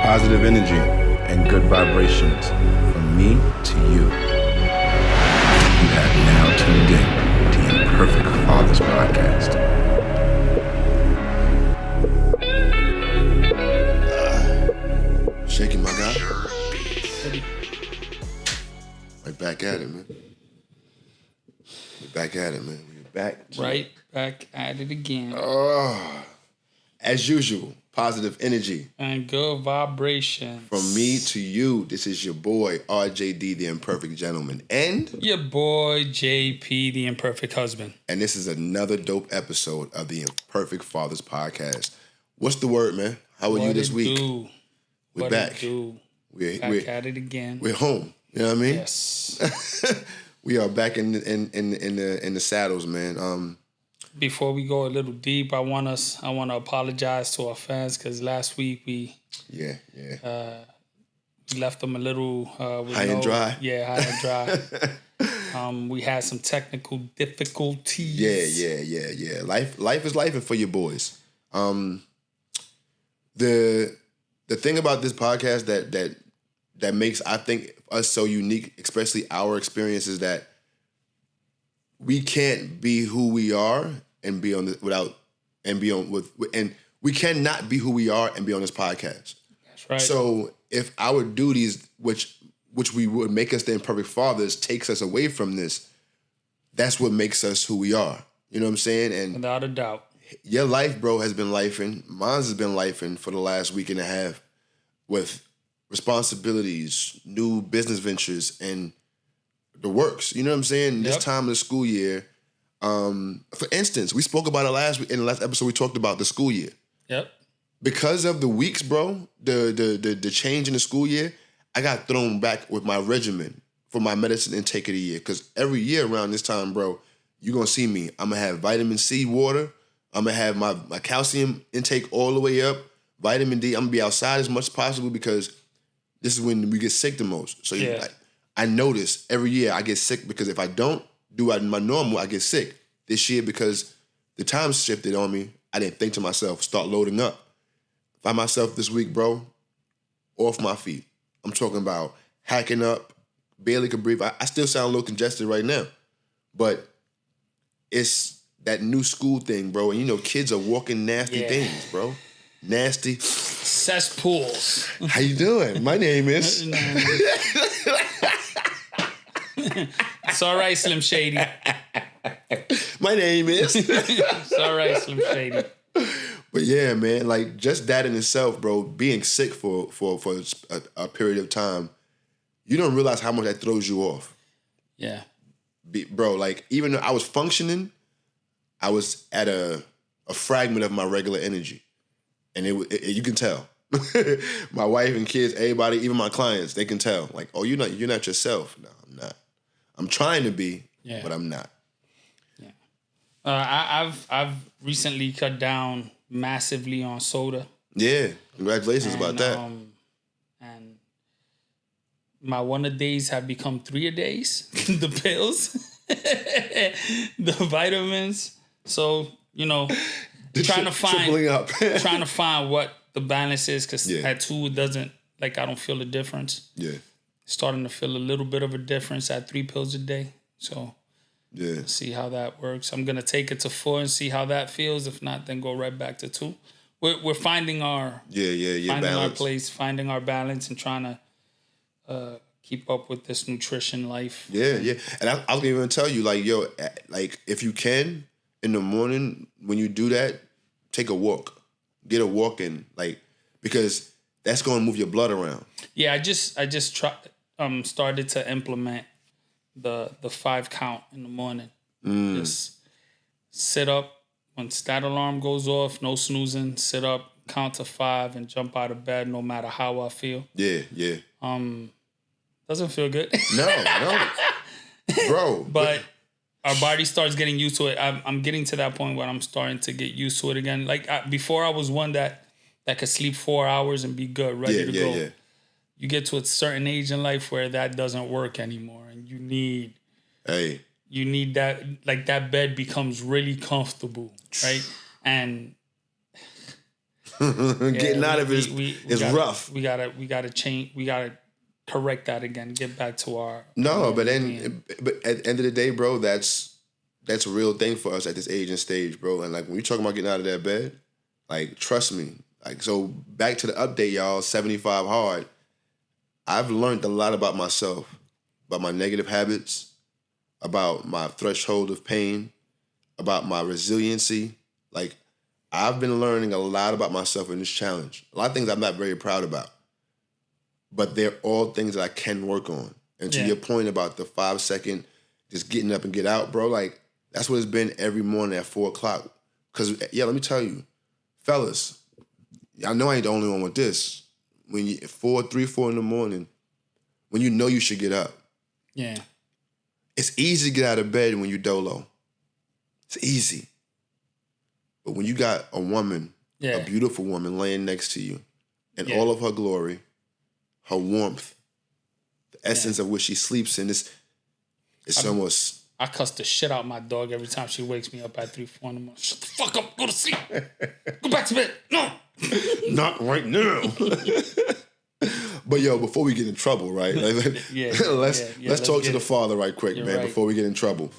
positive energy and good vibrations from me to you. You have now tuned in to Imperfect Fathers Podcast. Shaking my guy. Right back at it, man. We're back at it, man. We're back. Right back at it again. As usual, positive energy. And good vibrations. From me to you, this is your boy, RJD, the Imperfect Gentleman. And your boy, JP, the Imperfect Husband. And this is another dope episode of the Imperfect Fathers Podcast. What's the word, man? How are you this week? We're back. We're at it again. We're home. You know what I mean? Yes. We are back in the saddles, man. Before we go a little deep, I want to apologize to our fans because last week we left them a little high and dry. Yeah, high and dry. We had some technical difficulties. Yeah. Life is life for your boys. The thing about this podcast that makes, I think, us so unique, especially our experience, is that we can't be who we are and be on this and we cannot be who we are and be on this podcast. That's right. So if our duties, which we would make us the imperfect fathers, takes us away from this, that's what makes us who we are. You know what I'm saying? And without a doubt. Your life, bro, has been lifing. Mine's has been lifing for the last week and a half with responsibilities, new business ventures, and the works. You know what I'm saying? Yep. This time of the school year, for instance, we spoke about it in the last episode. We talked about the school year. Yep. Because of the weeks, bro, the change in the school year, I got thrown back with my regimen for my medicine intake of the year. Because every year around this time, bro, you're going to see me. I'm going to have vitamin C water. I'm going to have my calcium intake all the way up. Vitamin D, I'm going to be outside as much as possible because this is when we get sick the most. So I notice every year I get sick because if I don't do my normal, I get sick. This year, because the time shifted on me, I didn't think to myself, start loading up. Find myself this week, bro, off my feet. I'm talking about hacking up, barely could breathe. I still sound a little congested right now, but it's that new school thing, bro. And you know, kids are walking nasty things, bro. Nasty cesspools. How you doing? My name is. It's all right, Slim Shady. My name is. It's all right, Slim Shady. But yeah, man, like just that in itself, bro, being sick for a period of time, you don't realize how much that throws you off. Yeah. Bro, like even though I was functioning, I was at a fragment of my regular energy. And you can tell. My wife and kids, everybody, even my clients, they can tell. Like, oh, you're not yourself. No, I'm not. I'm trying to be, but I'm not. Yeah. I've recently cut down massively on soda. Yeah, congratulations about that. And my 1-a-days have become 3-a-days. The pills, the vitamins. So trying to find what the balance is, because at 2 it doesn't, I don't feel a difference. Yeah. Starting to feel a little bit of a difference at 3 pills a day. So see how that works. I'm gonna take it to 4 and see how that feels. If not, then go right back to 2. We're finding our finding balance. Our place, finding our balance, and trying to keep up with this nutrition life. Yeah. And I was gonna even tell you, if you can in the morning when you do that, take a walk, get a walk in, because that's gonna move your blood around. Yeah, I just started to implement the 5 count in the morning. Just sit up once that alarm goes off, no snoozing. Sit up, count to 5, and jump out of bed no matter how I feel. Yeah. Doesn't feel good. No, bro. But our body starts getting used to it. I'm getting to that point where I'm starting to get used to it again. Before, I was one that could sleep 4 hours and be good, ready to go. Yeah. You get to a certain age in life where that doesn't work anymore, and you need that. That bed becomes really comfortable, right? And Getting out of it is rough. We gotta change. We gotta correct that again. Get back to our but at the end of the day, bro, that's a real thing for us at this age and stage, bro. And like when you're talking about getting out of that bed, like trust me. Like so, back to the update, y'all. 75 hard. I've learned a lot about myself, about my negative habits, about my threshold of pain, about my resiliency. Like, I've been learning a lot about myself in this challenge. A lot of things I'm not very proud about. But they're all things that I can work on. And to your point about the 5-second just getting up and get out, bro, like, that's what it's been every morning at 4 o'clock. Because, let me tell you, fellas, I know I ain't the only one with this. When you 3, 4 in the morning, when you know you should get up. Yeah. It's easy to get out of bed when you dolo. It's easy. But when you got a woman, a beautiful woman laying next to you, in all of her glory, her warmth, the essence of what she sleeps in, it's almost... I cuss the shit out my dog every time she wakes me up at 3, 4 in the morning. Shut the fuck up. Go to sleep. Go back to bed. No. Not right now. But before we get in trouble, right? Let's talk to the Father right quick, man, right. Before we get in trouble.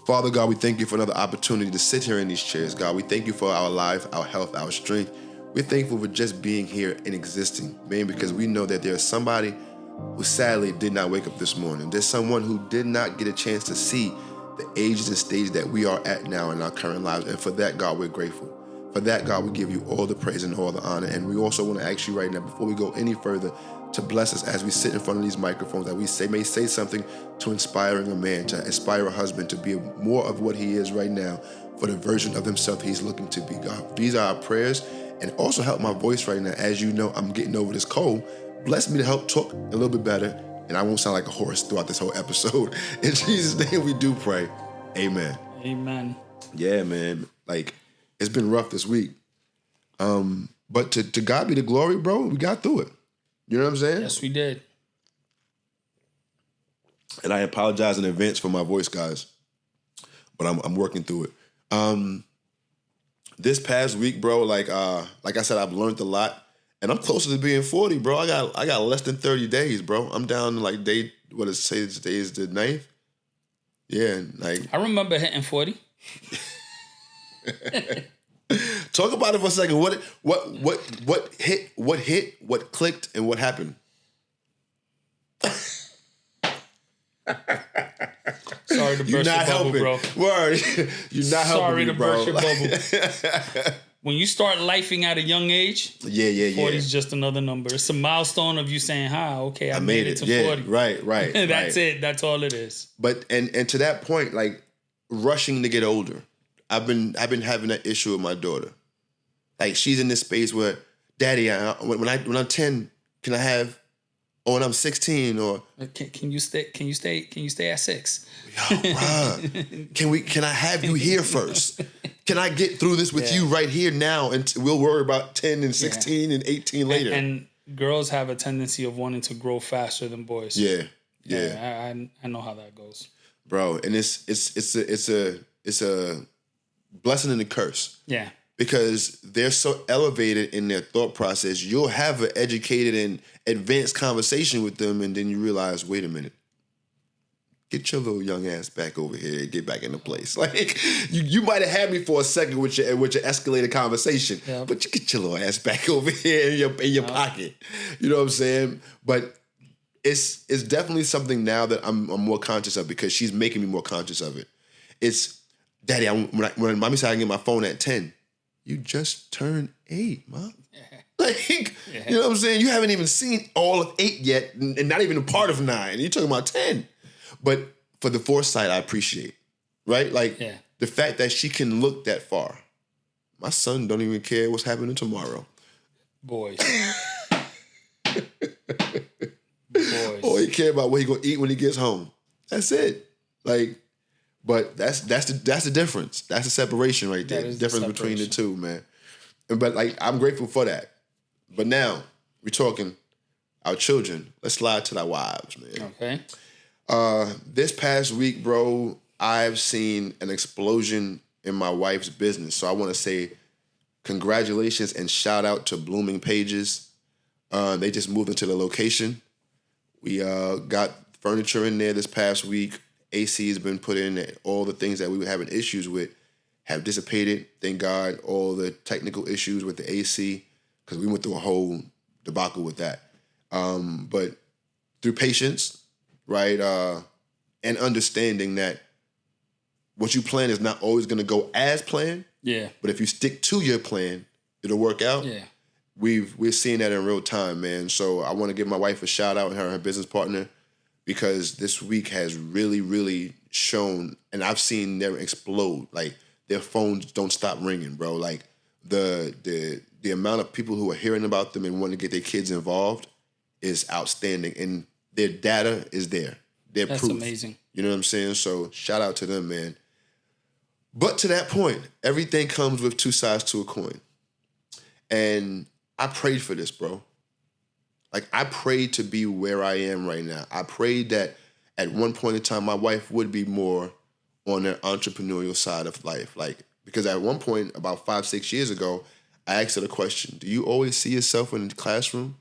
Father God, we thank you for another opportunity to sit here in these chairs, God. We thank you for our life, our health, our strength. We're thankful for just being here and existing, man, because we know that there's somebody who sadly did not wake up this morning. There's someone who did not get a chance to see the ages and stages that we are at now in our current lives. And for that, God, we're grateful. For that, God, we give you all the praise and all the honor. And we also want to ask you right now, before we go any further, to bless us as we sit in front of these microphones, that we may say something to inspiring a man, to inspire a husband to be more of what he is right now for the version of himself he's looking to be, God. These are our prayers. And also help my voice right now. As you know, I'm getting over this cold. Bless me to help talk a little bit better, and I won't sound like a horse throughout this whole episode. In Jesus' name we do pray. Amen. Amen. Yeah, man. Like, it's been rough this week. But to God be the glory, bro. We got through it. You know what I'm saying? Yes, we did. And I apologize in advance for my voice, guys. But I'm working through it. This past week, bro, like I said, I've learned a lot. And I'm closer to being 40, bro. I got less than 30 days, bro. I'm down to like today is the 9th? Yeah, like I remember hitting 40. Talk about it for a second. What hit, what clicked, and what happened? Sorry to burst your bubble, bro. Word. You're not helping me, bro. Sorry to burst your bubble. When you start lifing at a young age, 40 is just another number. It's a milestone of you saying, okay, I made it to 40. Right. That's it. That's all it is. But and to that point, like rushing to get older. I've been having that issue with my daughter. Like she's in this space where, Daddy, when I'm 10, can I have? Or when I'm 16, or can you stay at 6? Yo, bro, can I have you here first? Can I get through this with you right here now, and we'll worry about 10 and 16 and 18 later. And girls have a tendency of wanting to grow faster than boys. Yeah. I know how that goes, bro. And it's a blessing and a curse. Yeah. Because they're so elevated in their thought process, you'll have an educated and advanced conversation with them, and then you realize, wait a minute, get your little young ass back over here and get back into place. Like you might have had me for a second with your escalated conversation, but you get your little ass back over here in your pocket. You know what I'm saying? But it's definitely something now that I'm more conscious of, because she's making me more conscious of it. It's, Daddy, when mommy said I can get my phone at 10. You just turned 8, Mom. Like, you know what I'm saying? You haven't even seen all of 8 yet, and not even a part of 9. You're talking about 10. But for the foresight, I appreciate, right? Like, the fact that she can look that far. My son don't even care what's happening tomorrow. Boys. All he care about what he gonna eat when he gets home. That's it. Like, but that's the difference. That's the separation right there. The difference between the two, man. But like, I'm grateful for that. But now we're talking our children. Let's slide to our wives, man. Okay. This past week, bro, I've seen an explosion in my wife's business. So I want to say congratulations and shout out to Blooming Pages. They just moved into the location. We got furniture in there this past week. AC has been put in. All the things that we were having issues with have dissipated. Thank God. All the technical issues with the AC, because we went through a whole debacle with that. But through patience, right, and understanding that what you plan is not always going to go as planned. Yeah. But if you stick to your plan, it'll work out. Yeah. We're seeing that in real time, man. So I want to give my wife a shout out, her business partner, because this week has really, really shown, and I've seen them explode. Like, their phones don't stop ringing, bro. Like, the amount of people who are hearing about them and wanting to get their kids involved is outstanding, and their data is there. They're That's proof. amazing. You know what I'm saying? So shout out to them, man. But to that point, everything comes with two sides to a coin. And I prayed for this, bro. Like, I prayed to be where I am right now. I prayed that at one point in time, my wife would be more on the entrepreneurial side of life. Like, because at one point, about 5-6 years ago, I asked her the question, do you always see yourself in the classroom?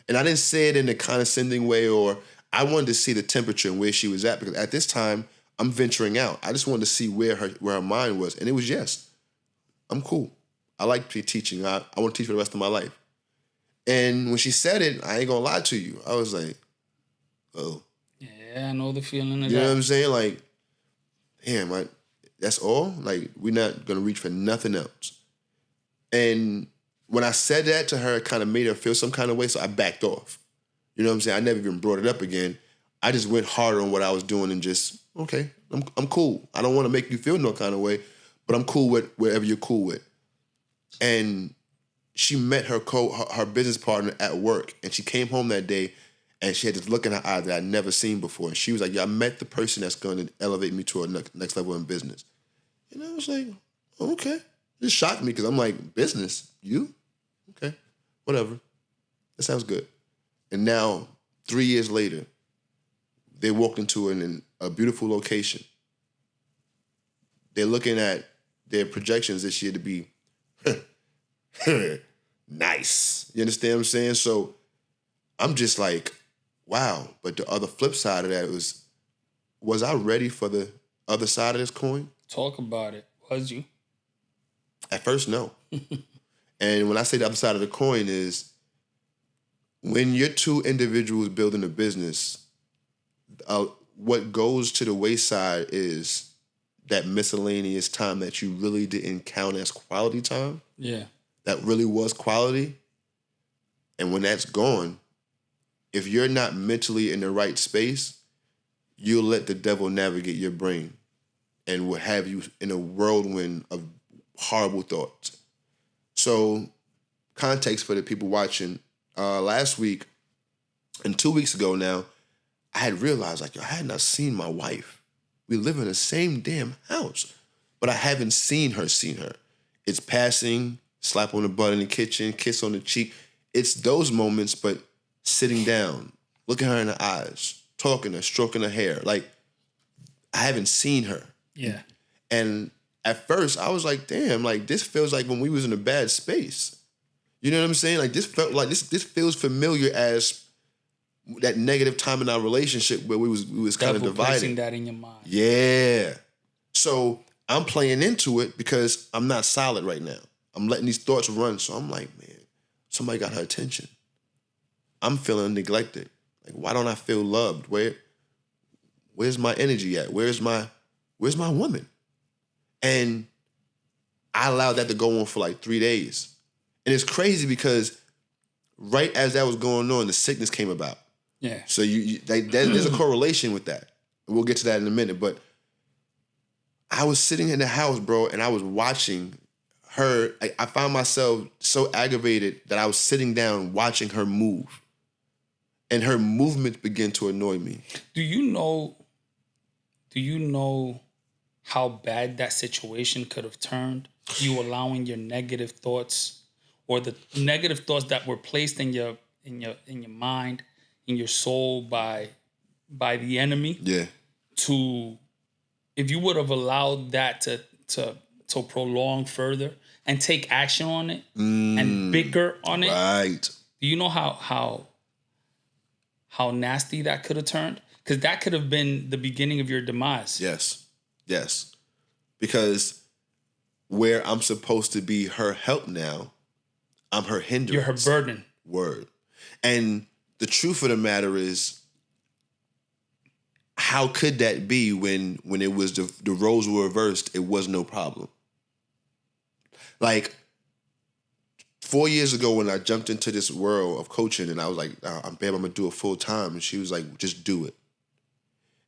And I didn't say it in a condescending way, or I wanted to see the temperature and where she was at, because at this time, I'm venturing out. I just wanted to see where her mind was. And it was yes. I'm cool. I like teaching. I want to teach for the rest of my life. And when she said it, I ain't gonna lie to you. I was like, oh. Yeah, I know the feeling of You know that. what I'm saying? Like, damn, that's all? Like, we're not gonna reach for nothing else. And when I said that to her, it kind of made her feel some kind of way, so I backed off. You know what I'm saying? I never even brought it up again. I just went harder on what I was doing and just, okay, I'm cool. I don't want to make you feel no kind of way, but I'm cool with wherever you're cool with. And she met her business partner at work, and she came home that day, and she had this look in her eye that I'd never seen before. And she was like, yeah, I met the person that's going to elevate me to a next level in business. And I was like, okay. It shocked me because I'm like, business? You? Okay, whatever. That sounds good. And now, 3 years later, they walked into a beautiful location. They're looking at their projections this year to be nice. You understand what I'm saying? So I'm just like, wow. But the other flip side of that was I ready for the other side of this coin? Talk about it. Was you? At first, no. And when I say the other side of the coin is when you're two individuals building a business, what goes to the wayside is that miscellaneous time that you really didn't count as quality time. Yeah. That really was quality. And when that's gone, if you're not mentally in the right space, you'll let the devil navigate your brain and will have you in a whirlwind of horrible thoughts. So, context for the people watching, last week and 2 weeks ago now, I had realized, like, I had not seen my wife. We live in the same damn house, but I haven't seen her. It's passing, slap on the butt in the kitchen, kiss on the cheek. It's those moments, but sitting down, looking her in the eyes, talking to her, stroking her hair. Like, I haven't seen her. Yeah. And at first, I was like, damn, like, this feels like when we was in a bad space. You know what I'm saying? Like, this felt like, this feels familiar as that negative time in our relationship where we was kind of divided. Placing that in your mind. Yeah. So I'm playing into it because I'm not solid right now. I'm letting these thoughts run. So I'm like, man, somebody got her attention. I'm feeling neglected. Like, why don't I feel loved? Where's my energy at? Where's my woman? And I allowed that to go on for like 3 days. And it's crazy because right as that was going on, the sickness came about. Yeah. So there's a correlation with that. We'll get to that in a minute. But I was sitting in the house, bro, and I was watching her. I found myself so aggravated that I was sitting down watching her move. And her movements began to annoy me. Do you know how bad that situation could have turned? You allowing your negative thoughts, or the negative thoughts that were placed in your mind, in your soul by the enemy. Yeah. If you would have allowed that to prolong further, and take action on it and bicker on it. Right. Do you know how nasty that could have turned? Because that could have been the beginning of your demise. Yes. Yes. Because where I'm supposed to be her help now, I'm her hindrance. You're her burden. Word. And the truth of the matter is, how could that be when it was the roles were reversed, it was no problem? Like 4 years ago when I jumped into this world of coaching and I was like, I'm going to do it full time. And she was like, just do it.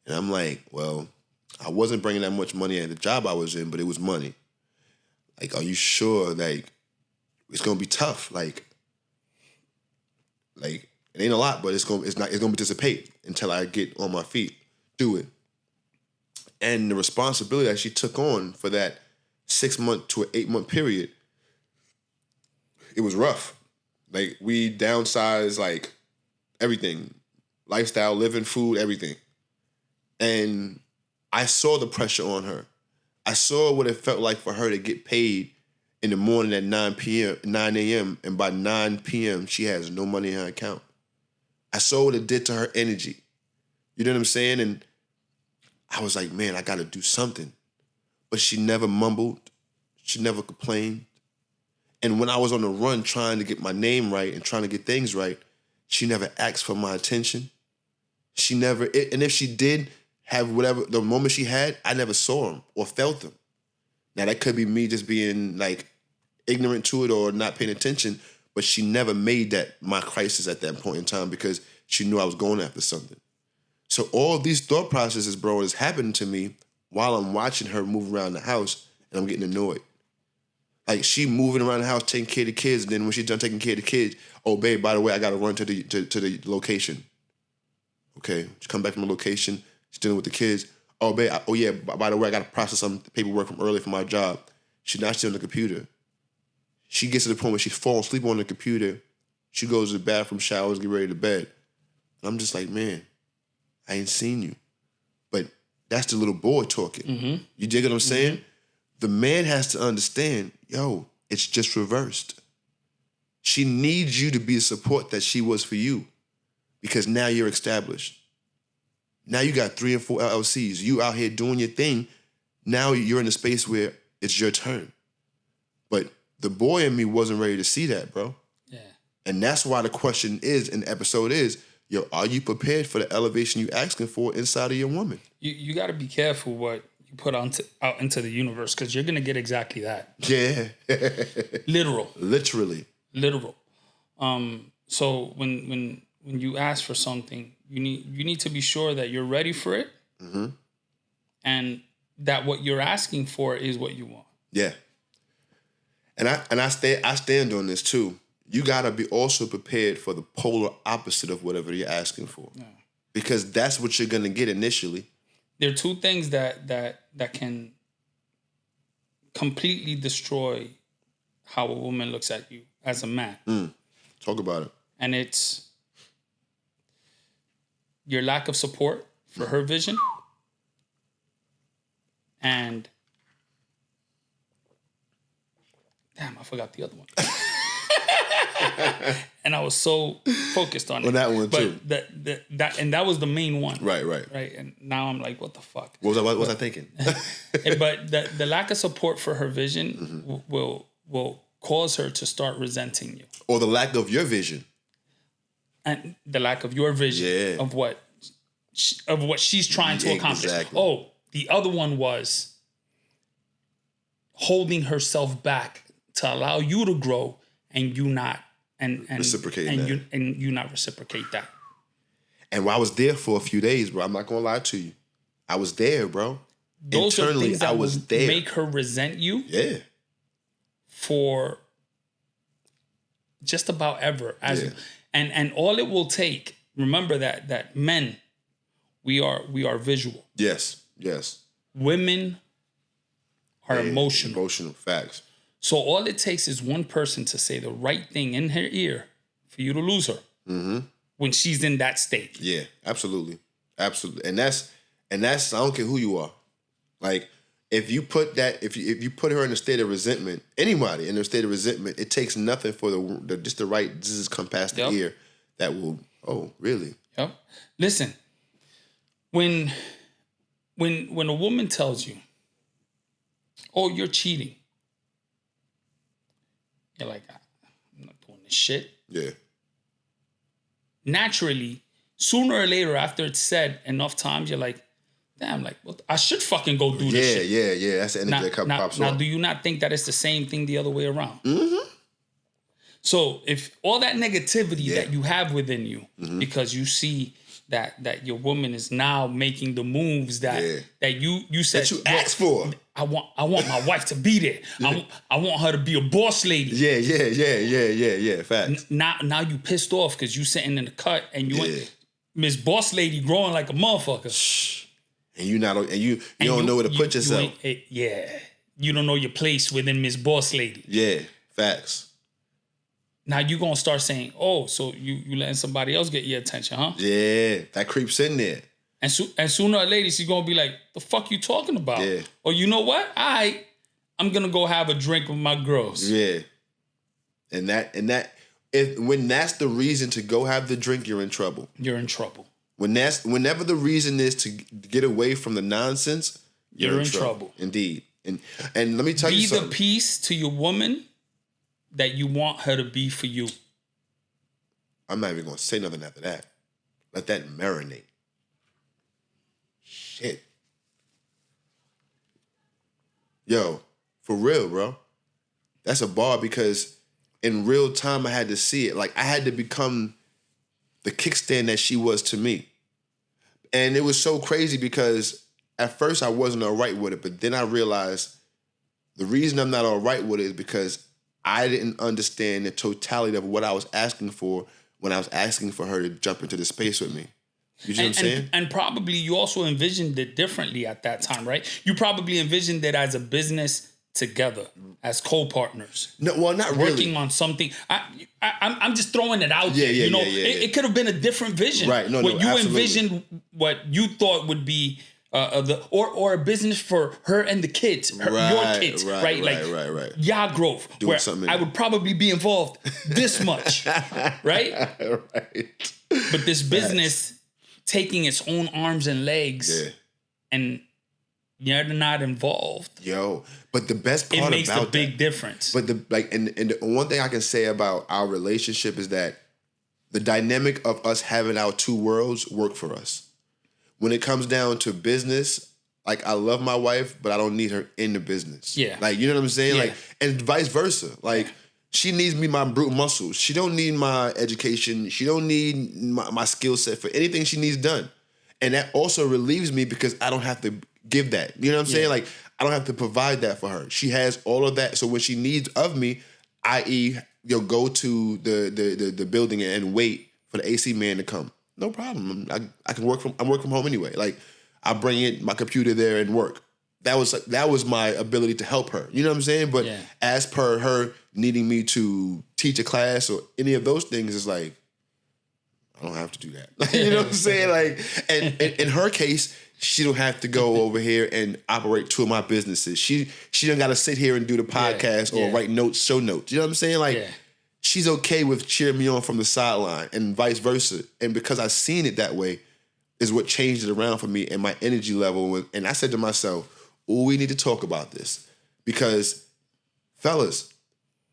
And I'm like, well, I wasn't bringing that much money at the job I was in, but it was money. Like, are you sure? Like, it's going to be tough. Like, it ain't a lot, but it's going to dissipate until I get on my feet. Do it. And the responsibility that she took on for that 6 month to an 8 month period, it was rough. Like, we downsized, like, everything. Lifestyle, living, food, everything. And I saw the pressure on her. I saw what it felt like for her to get paid in the morning at 9 a.m. and by 9 p.m. she has no money in her account. I saw what it did to her energy. You know what I'm saying? And I was like, man, I got to do something. But she never mumbled. She never complained. And when I was on the run trying to get my name right and trying to get things right, she never asked for my attention. She never, and if she did have whatever, the moment she had, I never saw them or felt them. Now, that could be me just being like ignorant to it or not paying attention, but she never made that my crisis at that point in time because she knew I was going after something. So all these thought processes, bro, is happening to me while I'm watching her move around the house and I'm getting annoyed. Like, she moving around the house, taking care of the kids, and then when she's done taking care of the kids, oh, babe, by the way, I got to run to the location. Okay, she come back from the location, she's dealing with the kids. Oh, babe, by the way, I got to process some paperwork from earlier for my job. She's not still on the computer. She gets to the point where she's falling asleep on the computer. She goes to the bathroom, showers, get ready to bed. And I'm just like, man, I ain't seen you. But that's the little boy talking. Mm-hmm. You dig what I'm saying? Mm-hmm. The man has to understand, yo, it's just reversed. She needs you to be the support that she was for you because now you're established. Now you got 3 and 4 LLCs. You out here doing your thing. Now you're in a space where it's your turn. But the boy in me wasn't ready to see that, bro. Yeah. And that's why the question is, in the episode is, yo, are you prepared for the elevation you asking for inside of your woman? You got to be careful what you put out into the universe because you're going to get exactly that. Yeah. Literally. So when you ask for something, you need to be sure that you're ready for it, mm-hmm. and that what you're asking for is what you want. Yeah. And I stand on this too. You gotta be also prepared for the polar opposite of whatever you're asking for, because that's what you're gonna get initially. There are two things that can completely destroy how a woman looks at you as a man. Talk about it. And it's your lack of support for her vision and damn, I forgot the other one. And I was so focused on it. On that one too. That was the main one. Right. And now I'm like, what the fuck? What was I thinking? But the lack of support for her vision mm-hmm. will cause her to start resenting you. Or the lack of your vision. And the lack of your vision of what she's trying to accomplish. Exactly. Oh, the other one was holding herself back to allow you to grow and you not reciprocate you not reciprocate that. And I was there for a few days, bro. I'm not gonna lie to you. I was there, bro. Those internally, are things that I was there. Make her resent you. Yeah. For just about ever. And all it will take, remember that men, we are visual. Yes. Women are emotional. Emotional, facts. So all it takes is one person to say the right thing in her ear for you to lose her when she's in that state. Yeah, absolutely. And that's I don't care who you are. Like, if you put her in a state of resentment, anybody in a state of resentment, it takes nothing for just the right zzz come past the ear that will. Oh, really? Yep. Listen, when a woman tells you, "Oh, you're cheating," you're like, "I'm not doing this shit." Yeah. Naturally, sooner or later, after it's said enough times, you're like, damn, like, well, I should fucking go do this shit. Yeah. That's the energy that pops now, off. do you not think that it's the same thing the other way around? Mm-hmm. So if all that negativity that you have within you, because you see that your woman is now making the moves that you said that you asked for. I want my wife to be there. I want her to be a boss lady. Yeah. Facts. Now you pissed off because you sitting in the cut and you went Miss Boss Lady growing like a motherfucker. Shh. And you don't know where to put yourself. You don't know your place within Miss Boss Lady. Yeah, facts. Now you gonna start saying, "Oh, so you letting somebody else get your attention, huh?" Yeah, that creeps in there. And sooner or later she's gonna be like, "The fuck you talking about?" Yeah. Or you know what? I'm gonna go have a drink with my girls. Yeah. And when that's the reason to go have the drink, you're in trouble. You're in trouble. Whenever the reason is to get away from the nonsense, you're in trouble. Indeed. And let me tell you something. Be the peace to your woman that you want her to be for you. I'm not even going to say nothing after that. Let that marinate. Shit. Yo, for real, bro. That's a bar because in real time I had to see it. Like I had to become the kickstand that she was to me. And it was so crazy because at first I wasn't all right with it, but then I realized the reason I'm not all right with it is because I didn't understand the totality of what I was asking for when I was asking for her to jump into the space with me. You know what I'm saying? And probably you also envisioned it differently at that time, right? You probably envisioned it as a business together, as co-partners. No, well, not really. Working on something. I'm just throwing it out there. You know, it could have been a different vision. Right. No, what you absolutely. envisioned, what you thought would be or a business for her and the kids, your kids, right? Right. Y'all growth, doing where something I would probably be involved this much, right? Right. But this business taking its own arms and legs, and you're not involved. Yo, but the best part about it makes a big that, difference. But the one thing I can say about our relationship is that the dynamic of us having our two worlds work for us. When it comes down to business, like I love my wife, but I don't need her in the business. Yeah. Like, you know what I'm saying? Yeah. Like, and vice versa. Like, she needs me, my brute muscles. She don't need my education. She don't need my skill set for anything she needs done. And that also relieves me because I don't have to give that. You know what I'm saying? Like, I don't have to provide that for her. She has all of that. So when she needs of me, i.e., go to the building and wait for the AC man to come. No problem. I can work from home anyway. Like, I bring in my computer there and work. That was my ability to help her. You know what I'm saying? But as per her needing me to teach a class or any of those things, it's like, I don't have to do that. You know what I'm saying? Like, and in her case, she don't have to go over here and operate two of my businesses. She don't got to sit here and do the podcast or write notes, show notes. You know what I'm saying? Like, she's okay with cheering me on from the sideline and vice versa. And because I've seen it that way is what changed it around for me and my energy level. And I said to myself, oh, we need to talk about this. Because, fellas,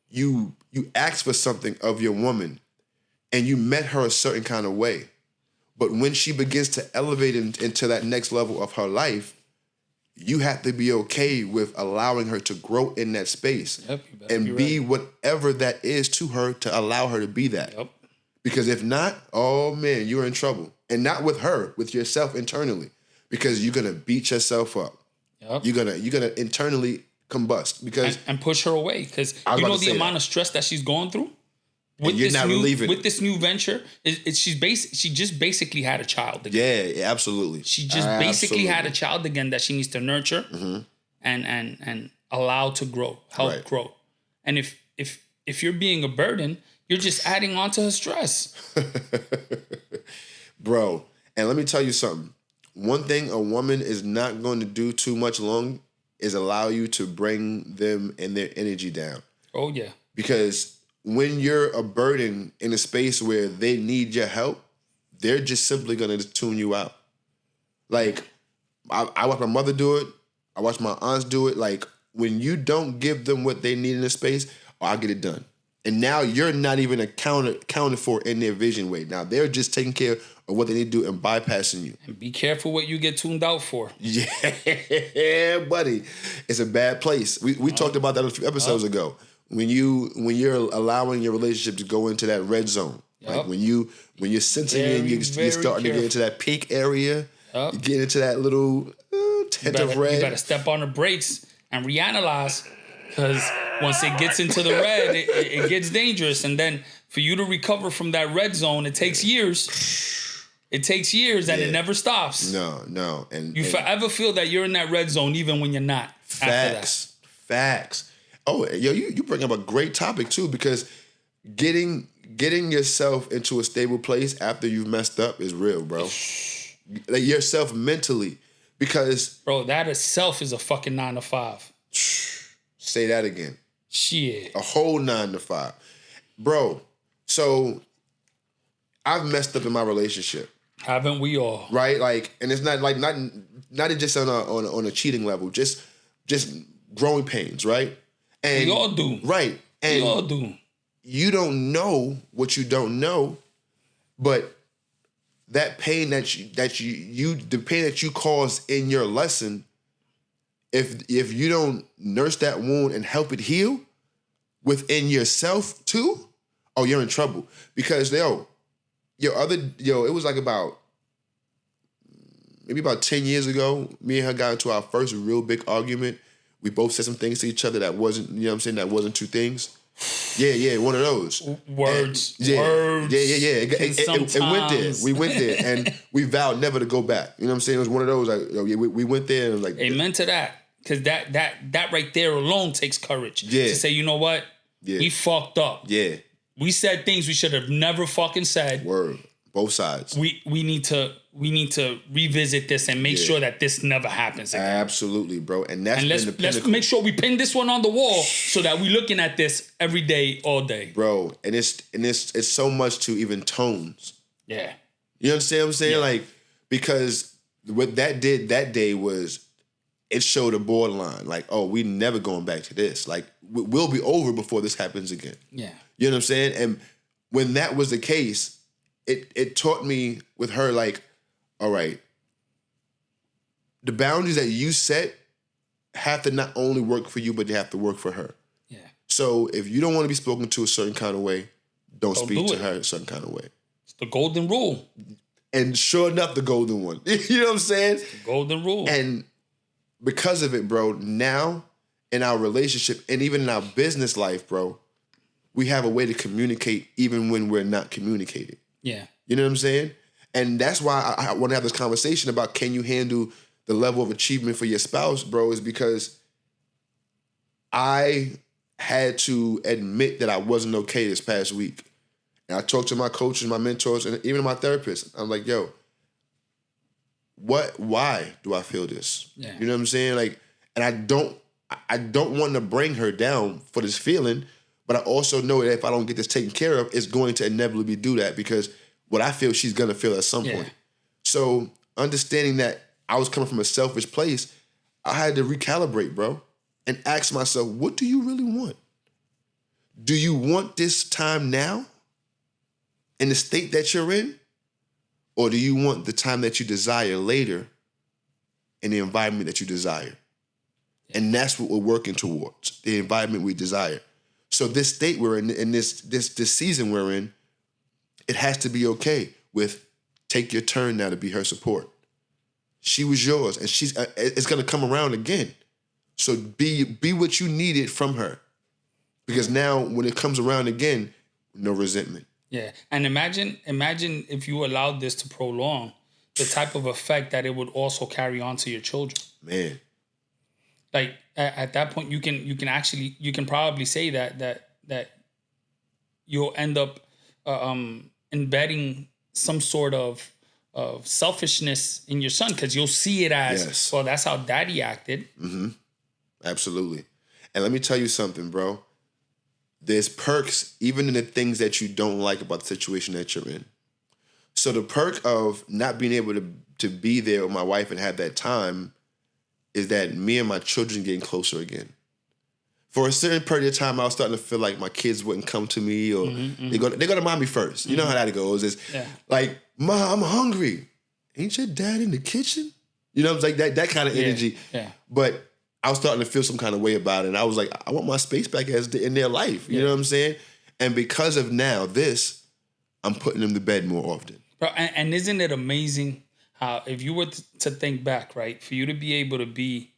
you asked for something of your woman and you met her a certain kind of way. But when she begins to elevate into that next level of her life, you have to be okay with allowing her to grow in that space and be whatever that is to her to allow her to be that. Yep. Because if not, oh man, you're in trouble. And not with her, with yourself internally. Because you're gonna beat yourself up. Yep. You're gonna internally combust because and push her away. Because you know the amount of stress that she's going through. With you're not relieving with this new venture, she just basically had a child again. Yeah, absolutely. She just basically had a child again that she needs to nurture and allow to grow, help grow. And if you're being a burden, you're just adding on to her stress. Bro, and let me tell you something. One thing a woman is not going to do too much long is allow you to bring them and their energy down. Oh, yeah. Because when you're a burden in a space where they need your help, they're just simply going to tune you out. Like, I watch my mother do it. I watch my aunts do it. Like, when you don't give them what they need in a space, I'll get it done. And now you're not even accounted for in their vision way. Now they're just taking care of what they need to do and bypassing you. And be careful what you get tuned out for. Yeah, buddy. It's a bad place. We talked about that a few episodes ago. When you're allowing your relationship to go into that red zone. Like when you're sensing it, you're starting to get into that peak area. You get into that little tent of red. You better step on the brakes and reanalyze, because once it gets into the red, it gets dangerous. And then for you to recover from that red zone, it takes years. It takes years, and it never stops. No. And you forever feel that you're in that red zone even when you're not. Facts. Oh, yo, you bring up a great topic too, because getting yourself into a stable place after you've messed up is real, bro. Like yourself mentally, because bro, that itself is a fucking 9 to 5. Say that again. Shit. A whole 9 to 5, bro. So I've messed up in my relationship. Haven't we all? Right, like, and it's not like not just on a cheating level, just growing pains, right? And we all do, right? And we all do. You don't know what you don't know, but that pain the pain that you cause in your lesson, if you don't nurse that wound and help it heal within yourself too, oh, you're in trouble. Because it was like maybe about 10 years ago, me and her got into our first real big argument. We both said some things to each other that wasn't, you know what I'm saying, that wasn't two things. Yeah, one of those. Words. Yeah. It went there. We went there, and we vowed never to go back. You know what I'm saying? It was one of those, like, we went there, and it was like... Amen to that. Because that right there alone takes courage. Yeah. To say, you know what? Yeah. We fucked up. Yeah. We said things we should have never fucking said. Word. Both sides. We need to revisit this and make sure that this never happens again. Absolutely, bro. And let's make sure we pin this one on the wall so that we're looking at this every day, all day, bro. And it's so much to even tones. Yeah, you understand what I'm saying? Yeah. Like, because what that did that day was it showed a borderline. Like, oh, we never going back to this. Like, we'll be over before this happens again. Yeah, you know what I'm saying? And when that was the case, it taught me with her, like, all right, the boundaries that you set have to not only work for you, but they have to work for her. Yeah. So if you don't want to be spoken to a certain kind of way, don't speak to her a certain kind of way. It's the golden rule. And sure enough, the golden one. You know what I'm saying? It's the golden rule. And because of it, bro, now in our relationship and even in our business life, bro, we have a way to communicate even when we're not communicating. Yeah. You know what I'm saying? And that's why I want to have this conversation about, can you handle the level of achievement for your spouse, bro, is because I had to admit that I wasn't okay this past week. And I talked to my coaches, my mentors, and even my therapist. I'm like, yo, why do I feel this? Yeah. You know what I'm saying? Like, and I don't want to bring her down for this feeling, but I also know that if I don't get this taken care of, it's going to inevitably do that, because what I feel, she's going to feel at some point. So understanding that I was coming from a selfish place, I had to recalibrate, bro, and ask myself, what do you really want? Do you want this time now in the state that you're in? Or do you want the time that you desire later in the environment that you desire? Yeah. And that's what we're working towards, the environment we desire. So this state we're in this season we're in, it has to be okay with take your turn now to be her support. She was yours, and it's going to come around again. So be what you needed from her. Because now when it comes around again, no resentment. Yeah. And imagine if you allowed this to prolong, the type of effect that it would also carry on to your children. Man. Like at that point you can probably say that you'll end up embedding some sort of selfishness in your son, because you'll see it as, well, that's how daddy acted. Mm-hmm. Absolutely. And let me tell you something, bro. There's perks even in the things that you don't like about the situation that you're in. So the perk of not being able to be there with my wife and have that time is that me and my children getting closer again. For a certain period of time, I was starting to feel like my kids wouldn't come to me or they're gonna mind me first. You know how that goes. It's like, Mom, I'm hungry. Ain't your dad in the kitchen? You know, it's like that kind of energy. Yeah. But I was starting to feel some kind of way about it. And I was like, I want my space back in their life. You know what I'm saying? And because of now this, I'm putting them to bed more often. Bro, and isn't it amazing how if you were to think back, right, for you to be able to be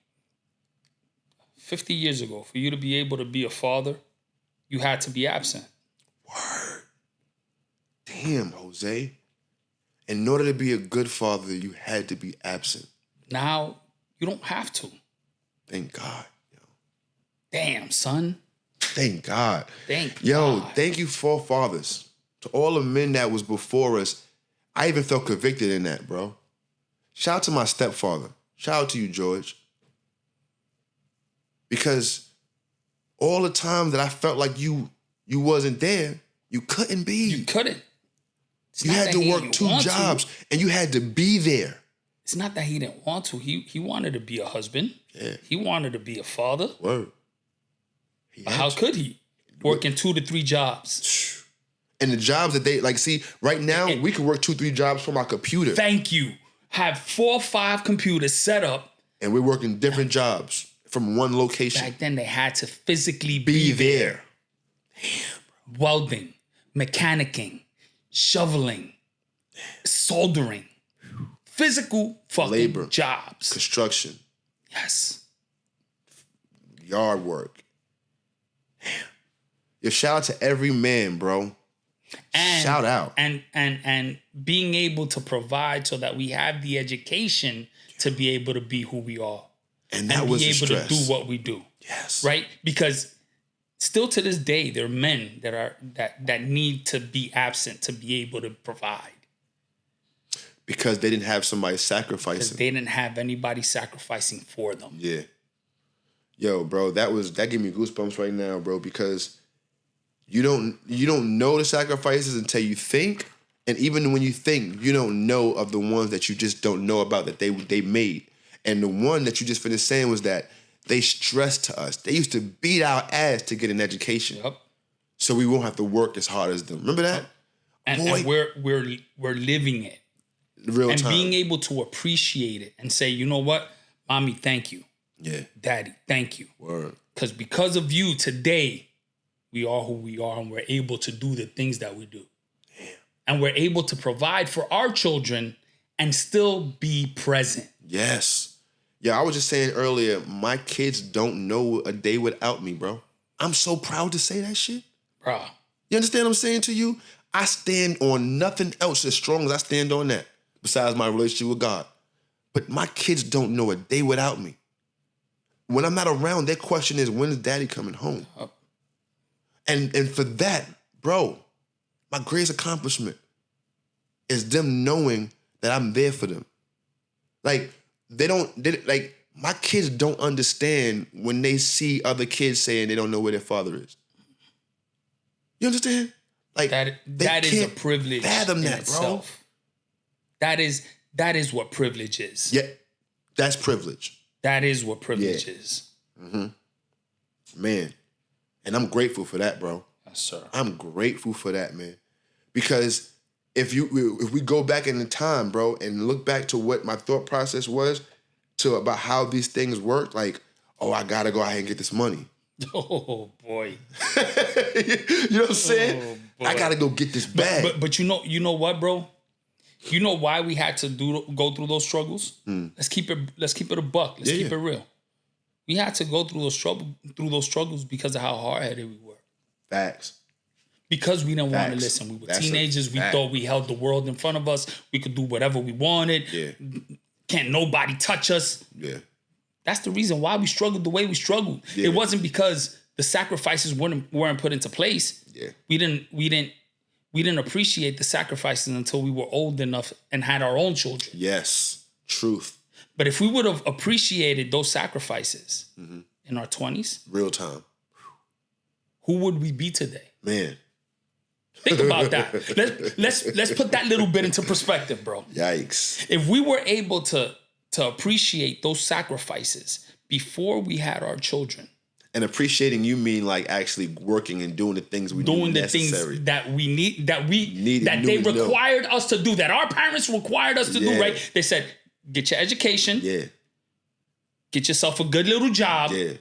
50 years ago, for you to be able to be a father, you had to be absent. Word. Damn, Jose. In order to be a good father, you had to be absent. Now, you don't have to. Thank God. Yo. Damn, son. Thank God. Thank God. Thank you, forefathers. To all the men that was before us, I even felt convicted in that, bro. Shout out to my stepfather. Shout out to you, George. Because all the time that I felt like you wasn't there, you couldn't be. You couldn't. You had to work 2 jobs and you had to be there. It's not that he didn't want to. He wanted to be a husband. Yeah. He wanted to be a father. Word. But how could he? Working 2 to 3 jobs. And the jobs that they, like, see, right now, we can work 2, 3 jobs from our computer. Thank you. Have 4 or 5 computers set up. And we're working different jobs from one location. Back then, they had to physically be there. Damn, bro. Welding, mechanicking, shoveling, soldering. Physical fucking labor, jobs. Construction. Yes. Yard work. Damn. Yo, shout out to every man, bro. And, shout out. And being able to provide so that we have the education to be able to be who we are. And that was be able stress. to do what we do. Yes. Right? Because still to this day, there are men that need to be absent to be able to provide. Because they didn't have somebody sacrificing. Because they didn't have anybody sacrificing for them. Yeah. Yo, bro, that gave me goosebumps right now, bro, because you don't know the sacrifices until you think. And even when you think, you don't know of the ones that you just don't know about that they made. And the one that you just finished saying was that they stressed to us. They used to beat our ass to get an education. Yep. So we won't have to work as hard as them. Remember that? And we're living it. Real and time. Being able to appreciate it and say, you know what, Mommy, thank you. Yeah. Daddy, thank you. Word. Because of you today, we are who we are and we're able to do the things that we do. Damn. And we're able to provide for our children and still be present. Yes. Yeah, I was just saying earlier, my kids don't know a day without me, bro. I'm so proud to say that shit. Bro. You understand what I'm saying to you? I stand on nothing else as strong as I stand on that, besides my relationship with God. But my kids don't know a day without me. When I'm not around, their question is, when is daddy coming home? Oh. And for that, bro, my greatest accomplishment is them knowing that I'm there for them. Like, my kids don't understand when they see other kids saying they don't know where their father is. You understand? Like, that is a privilege. Fathom that, itself. Bro. That is what privilege is. Yeah, that's privilege. That is what privilege is. Mm-hmm. Man, and I'm grateful for that, bro. Yes, sir. I'm grateful for that, man. Because if we go back in the time, bro, and look back to what my thought process was about how these things work, like, oh, I gotta go ahead and get this money. Oh boy. You know what I'm saying? Oh, I gotta go get this bag. But you know what, bro? You know why we had to go through those struggles? Let's keep it a buck. Let's keep it real. We had to go through those struggles because of how hard-headed we were. Facts. Because we didn't want to listen. We were teenagers. We thought we held the world in front of us. We could do whatever we wanted. Yeah. Can't nobody touch us. Yeah. That's the reason why we struggled the way we struggled. Yeah. It wasn't because the sacrifices weren't put into place. Yeah. We didn't appreciate the sacrifices until we were old enough and had our own children. Yes. Truth. But if we would have appreciated those sacrifices, in our 20s, Real time. who would we be today? Man. Think about that. Let's put that little bit into perspective, bro. Yikes. If we were able to appreciate those sacrifices before we had our children. And appreciating you mean like actually working and doing the things we doing do the necessary. things that we need, that they required us to do, that our parents required us to do, right? They said, get your education. Yeah. Get yourself a good little job. Yeah.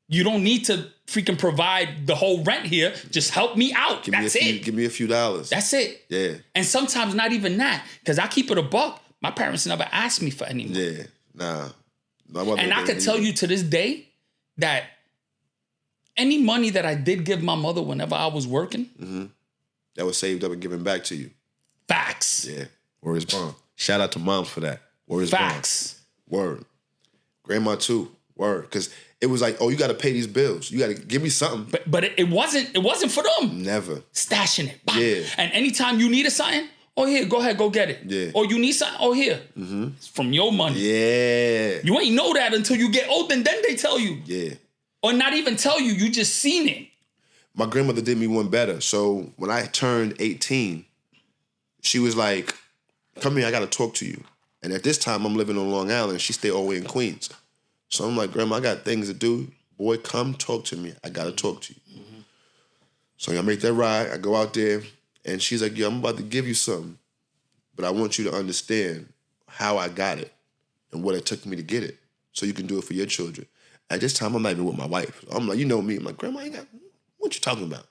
You don't need to freaking provide the whole rent here. Just help me out. That's it. Give me a few dollars. That's it. Yeah. And sometimes not even that. Because I keep it a buck. My parents never asked me for any money. Yeah. Nah. And I can tell you to this day that any money that I did give my mother whenever I was working, that was saved up and given back to you. Facts. Yeah. Word is bond. Shout out to moms for that. Word is Facts. Bond. Word. Grandma too. Word. Because it was like, oh, you got to pay these bills. You got to give me something. But it wasn't for them. Never. Stashing it. Bam. Yeah. And anytime you needed something, oh, here, go ahead, go get it. Yeah. Or you need something, oh, here. It's from your money. Yeah. You ain't know that until you get old, and then they tell you. Yeah. Or not even tell you, you just seen it. My grandmother did me one better. So when I turned 18, she was like, come here, I got to talk to you. And at this time, I'm living on Long Island. She stayed all the way in Queens. So I'm like, Grandma, I got things to do. Boy, come talk to me. I got to talk to you. So I make that ride. I go out there. And she's like, yo, I'm about to give you something. But I want you to understand how I got it and what it took me to get it. So you can do it for your children. At this time, I'm not even with my wife. I'm like, you know me. I'm like, Grandma, what you talking about?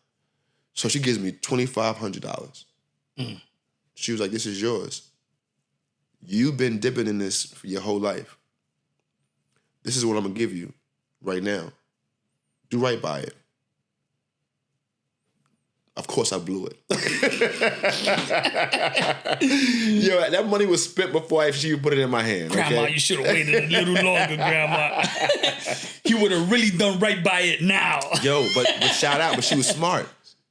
So she gives me $2,500. She was like, this is yours. You've been dipping in this for your whole life. This is what I'm going to give you right now. Do right by it. Of course, I blew it. Yo, that money was spent before she put it in my hand. Grandma, okay? you should have waited a little longer, Grandma. He would have really done right by it now. Yo, but shout out, but she was smart.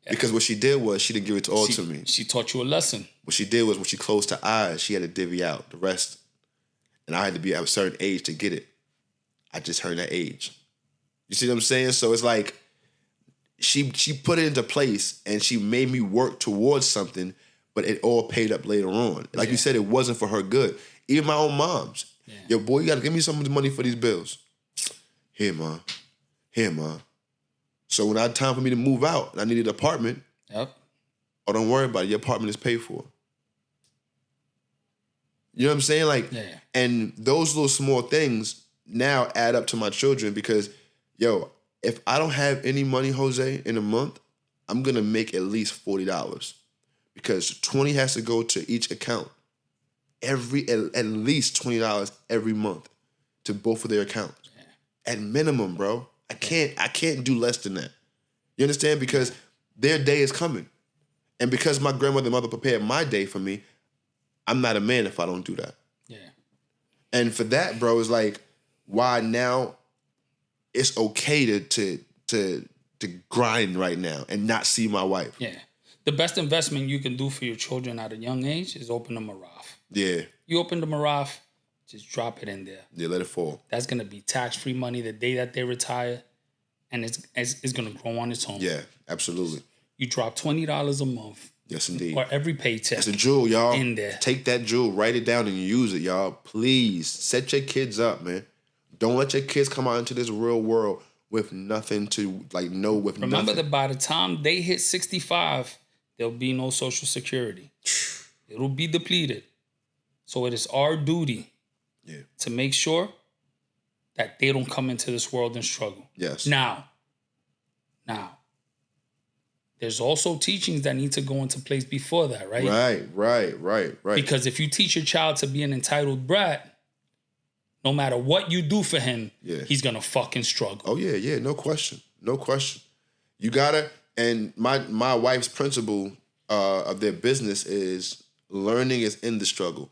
Because what she did was she didn't give it all to me. She taught you a lesson. What she did was when she closed her eyes, she had to divvy out the rest. And I had to be at a certain age to get it. I just heard that age. You see what I'm saying? So it's like she put it into place and she made me work towards something, but it all paid up later on. Like you said, it wasn't for her good. Even my own moms. Yeah. Yo, boy, you got to give me some of the money for these bills. Here, Mom. Here, Mom. So when I had time for me to move out and I needed an apartment, oh, don't worry about it. Your apartment is paid for. You know what I'm saying? Like, and those little small things now add up to my children because, yo, if I don't have any money, Jose, in a month, I'm going to make at least $40 because 20 has to go to each account. At least $20 every month to both of their accounts. Yeah. At minimum, bro. I can't do less than that. You understand? Because their day is coming. And because my grandmother and mother prepared my day for me, I'm not a man if I don't do that. Yeah. And for that, bro, is like why now it's okay to grind right now and not see my wife. Yeah. The best investment you can do for your children at a young age is open them a Roth. Yeah. You open them a Roth, just drop it in there. Yeah, let it fall. That's going to be tax-free money the day that they retire, and it's going to grow on its own. Yeah, absolutely. You drop $20 a month. Yes, indeed. Or every paycheck. It's a jewel, y'all. In there. Take that jewel, write it down, and use it, y'all. Please, set your kids up, man. Don't let your kids come out into this real world with nothing to, know with nothing. Remember that by the time they hit 65, there'll be no Social Security. It'll be depleted. So it is our duty to make sure that they don't come into this world and struggle. Yes. Now, there's also teachings that need to go into place before that, right? Right. Because if you teach your child to be an entitled brat, no matter what you do for him, he's going to fucking struggle. Oh, yeah, no question. No question. You gotta, and my wife's principle of their business is learning is in the struggle.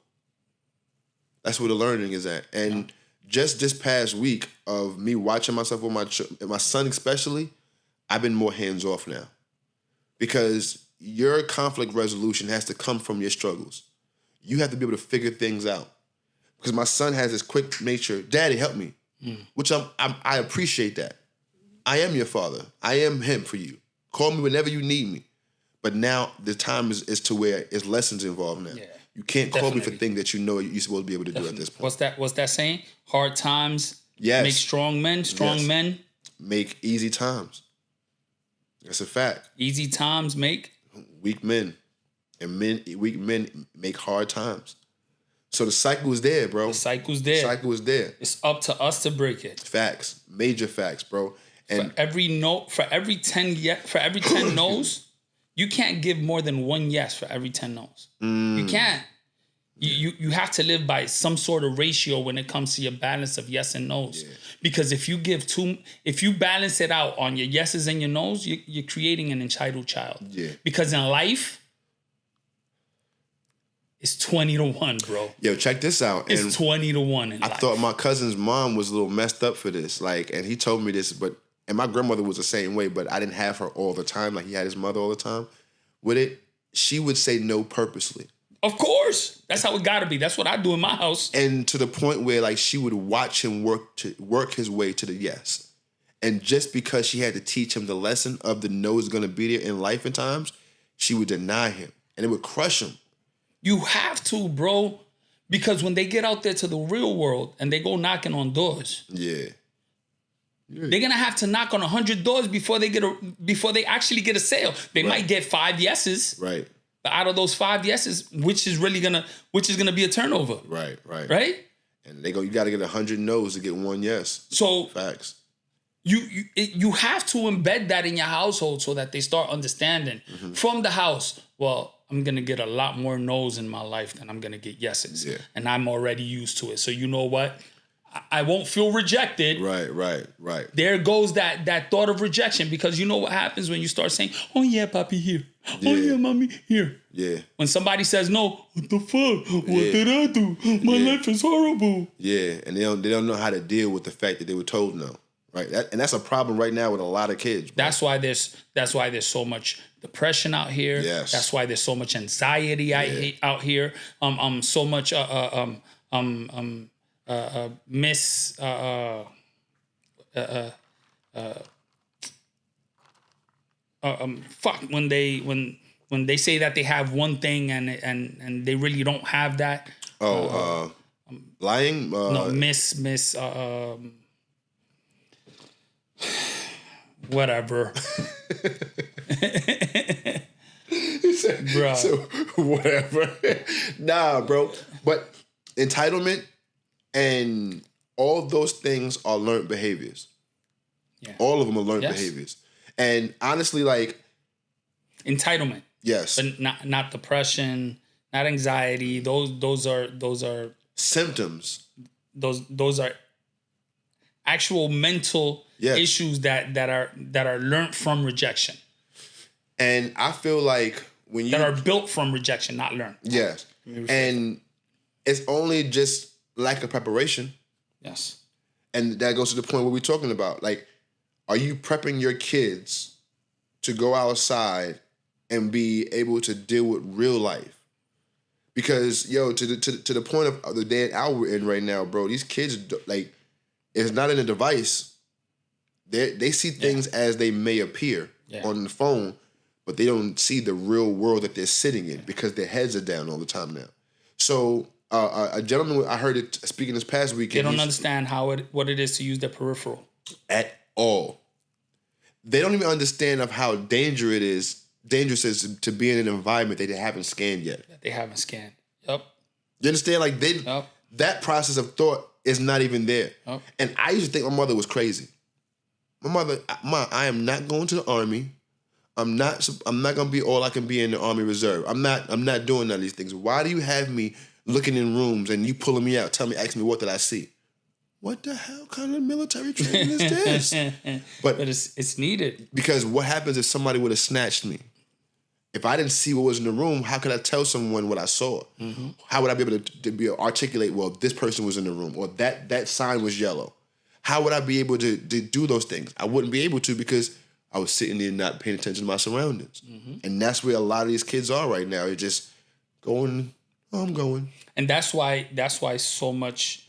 That's where the learning is at. And just this past week of me watching myself with my son especially, I've been more hands-off now. Because your conflict resolution has to come from your struggles. You have to be able to figure things out. Because my son has this quick nature, Daddy, help me. which I appreciate that. I am your father. I am him for you. Call me whenever you need me. But now the time is to where there's lessons involved now. Yeah, you can't call me for definitely. things that you know you're supposed to be able to do at this point. What's that saying? Hard times Yes. make strong men. Strong Yes. men make easy times. That's a fact. Easy times make Weak men. And weak men make hard times. So the cycle is there, bro. the cycle's there. Cycle is there. It's up to us to break it. Facts. Major facts, bro. And For every 10 no's, you can't give more than one yes for every 10 no's. You can't. You have to live by some sort of ratio when it comes to your balance of yes and no's. Yeah. Because if you balance it out on your yeses and your no's, you're creating an entitled child. Yeah. Because in life, it's 20-1, bro. Yo, check this out. It's 20-1 in life. I thought my cousin's mom was a little messed up for this. And he told me this, and my grandmother was the same way, but I didn't have her all the time. Like he had his mother all the time. With it, she would say no purposely. Of course. That's how it gotta be. That's what I do in my house. And to the point where she would watch him work his way to the yes. And just because she had to teach him the lesson of the no is gonna be there in life and times, she would deny him. And it would crush him. You have to, bro. Because when they get out there to the real world and they go knocking on doors, they're gonna have to knock on 100 doors before they actually get a sale. They might get 5 yeses. Right. But out of those 5 yeses, which is gonna be a turnover. Right. Right? And they go, you gotta get 100 no's to get 1 yes. So facts. You have to embed that in your household so that they start understanding from the house. Well, I'm gonna get a lot more no's in my life than I'm gonna get yeses, and I'm already used to it. So you know what? I won't feel rejected. Right. There goes that thought of rejection, because you know what happens when you start saying, "Oh yeah, papi here. Oh yeah, mommy here." Yeah. When somebody says no, what the fuck? What did I do? My life is horrible. Yeah, and they don't know how to deal with the fact that they were told no. Right, and that's a problem right now with a lot of kids. Bro. That's why there's so much depression out here. Yes. That's why there's so much anxiety out here. So much when they say that they have one thing and they really don't have that. Lying. Whatever. Bro. So whatever. Nah, bro. But entitlement and all those things are learned behaviors. Yeah. All of them are learned behaviors. And honestly, entitlement. Yes. But not depression, not anxiety. Those are symptoms. Those are actual mental issues that are learned from rejection. And I feel like when you that are built from rejection, not learned. Yes. And it's only just lack of preparation. Yes. And that goes to the point where we're talking about. Are you prepping your kids to go outside and be able to deal with real life? Because, to the point of the day and hour we're in right now, bro, these kids, it's not in a device. They see things as they may appear on the phone, but they don't see the real world that they're sitting in because their heads are down all the time now. So a gentleman, I heard it speaking this past weekend. They don't understand what it is to use their peripheral. At all. They don't even understand of how dangerous it is to be in an environment that they haven't scanned yet. That they haven't scanned. Yep. You understand? That process of thought is not even there. Yep. And I used to think my mother was crazy. My mother, I am not going to the Army. I'm not gonna be all I can be in the Army Reserve. I'm not doing none of these things. Why do you have me looking in rooms and you pulling me out, asking me what did I see? What the hell kind of military training is this? But it's needed. Because what happens if somebody would have snatched me? If I didn't see what was in the room, how could I tell someone what I saw? Mm-hmm. How would I be able to articulate, well, this person was in the room or that sign was yellow? How would I be able to do those things? I wouldn't be able to because I was sitting there not paying attention to my surroundings. Mm-hmm. And that's where a lot of these kids are right now. They're just going, I'm going. And that's why so much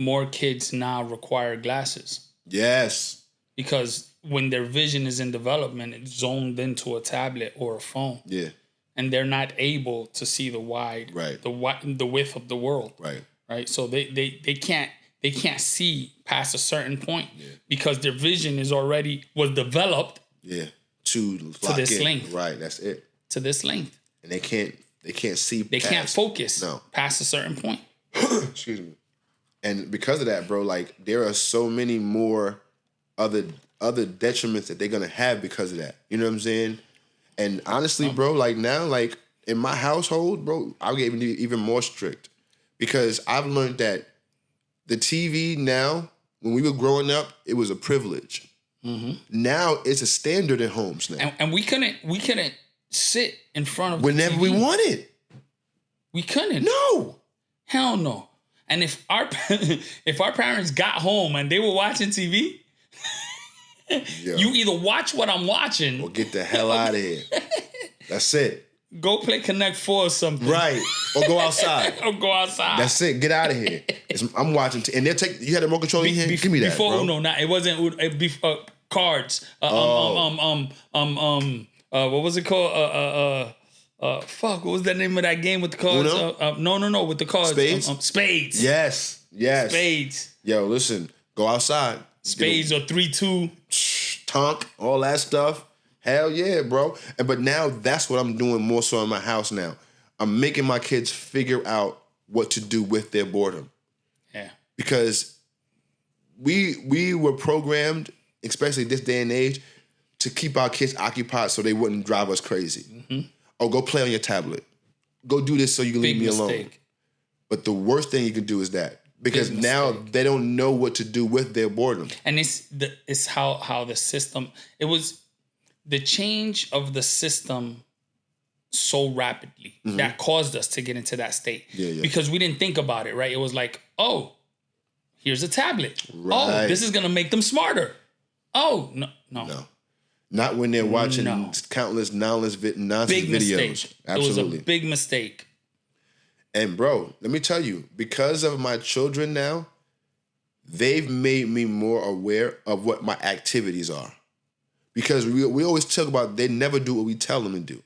more kids now require glasses. Yes. Because when their vision is in development, it's zoned into a tablet or a phone. Yeah. And they're not able to see the wide, right, the width of the world. Right. Right. So they can't see past a certain point because their vision was developed. Yeah. To this length. Right. That's it. To this length. And they can't see. They can't focus past a certain point. Excuse me. And because of that, bro, like there are so many more other detriments that they're gonna have because of that. You know what I'm saying? And honestly, bro, like now, like in my household, bro, I'll get even more strict because I've learned that the TV now, when we were growing up, it was a privilege. Mm-hmm. Now it's a standard in homes now, and we couldn't sit in front of whenever the TV. we wanted. We couldn't. No, hell no. And if our parents got home and they were watching TV, you either watch what I'm watching or get the hell out of here. That's it. Go play Connect 4 or something. Right. Or go outside. That's it. Get out of here. I'm watching. And they'll take. You had the remote control in your hand? Give me that, before bro. Uno, it wasn't cards. What was it called? Fuck, what was the name of that game with the cards? No, with the cards. Spades. Yes. Spades. Yo, listen, go outside. Spades or 3-2. Tonk, all that stuff. Hell yeah, bro. But now that's what I'm doing more so in my house now. I'm making my kids figure out what to do with their boredom. Yeah. Because we were programmed, especially this day and age, to keep our kids occupied so they wouldn't drive us crazy. Mm-hmm. Oh, go play on your tablet. Go do this so you can leave me alone. But the worst thing you can do is that. Because now they don't know what to do with their boredom. And it's how the system, it was the change of the system so rapidly that caused us to get into that state. Yeah. Because we didn't think about it, right? It was like, oh, here's a tablet. Right. Oh, this is going to make them smarter. Oh, no. Not when they're watching countless nonsense videos. Mistake. Absolutely. It was a big mistake. And bro, let me tell you, because of my children now, they've made me more aware of what my activities are. Because we always talk about they never do what we tell them to do.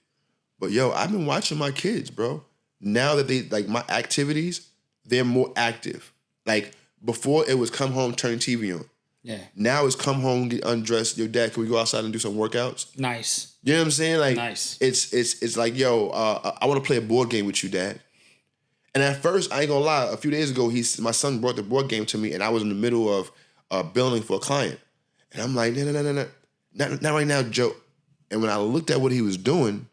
But yo, I've been watching my kids, bro. Now that they, like my activities, they're more active. Like before it was come home, turn TV on. Yeah. Now it's come home, get undressed. Yo, Dad, can we go outside and do some workouts? Nice. You know what I'm saying? Like, nice. It's like, yo, I want to play a board game with you, Dad. And at first, I ain't gonna lie, a few days ago, my son brought the board game to me, and I was in the middle of billing for a client. And I'm like, no, not right now, Joe. And when I looked at what he was doing,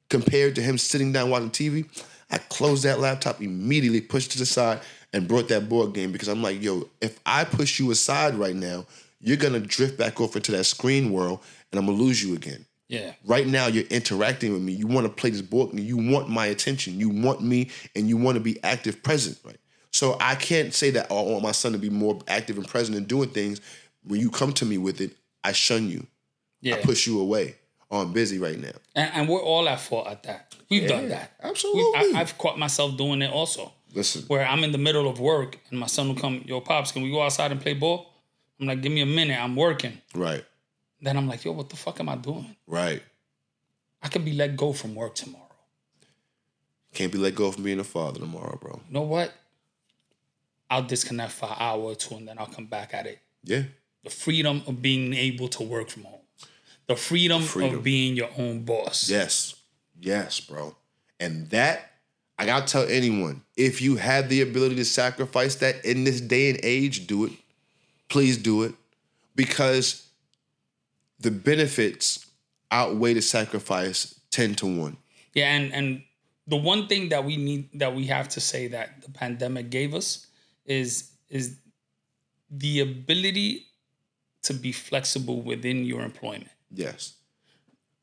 compared to him sitting down watching TV, I closed that laptop immediately, pushed it to the side, and brought that board game because I'm like, yo, if I push you aside right now, you're gonna drift back off into that screen world, and I'm gonna lose you again. Yeah. Right now, you're interacting with me. You want to play this board game. You want my attention. You want me, and you want to be active, present, right? So I can't say that I want my son to be more active and present and doing things. When you come to me with it, I shun you. Yeah. I push you away. Oh, I'm busy right now. And we're all at fault at that. We've done that. Absolutely. I've caught myself doing it also. Listen. Where I'm in the middle of work, and my son will come, yo, Pops, can we go outside and play ball? I'm like, give me a minute. I'm working. Right. Then I'm like, yo, what the fuck am I doing? Right. I could be let go from work tomorrow. Can't be let go from being a father tomorrow, bro. You know what? I'll disconnect for an hour or two, and then I'll come back at it. Yeah. The freedom of being able to work from home. The freedom of being your own boss. Yes. Yes, bro. And that, I gotta tell anyone, if you have the ability to sacrifice that in this day and age, do it. Please do it. Because the benefits outweigh the sacrifice 10-1. Yeah, and the one thing that we have to say that the pandemic gave us is the ability to be flexible within your employment. Yes.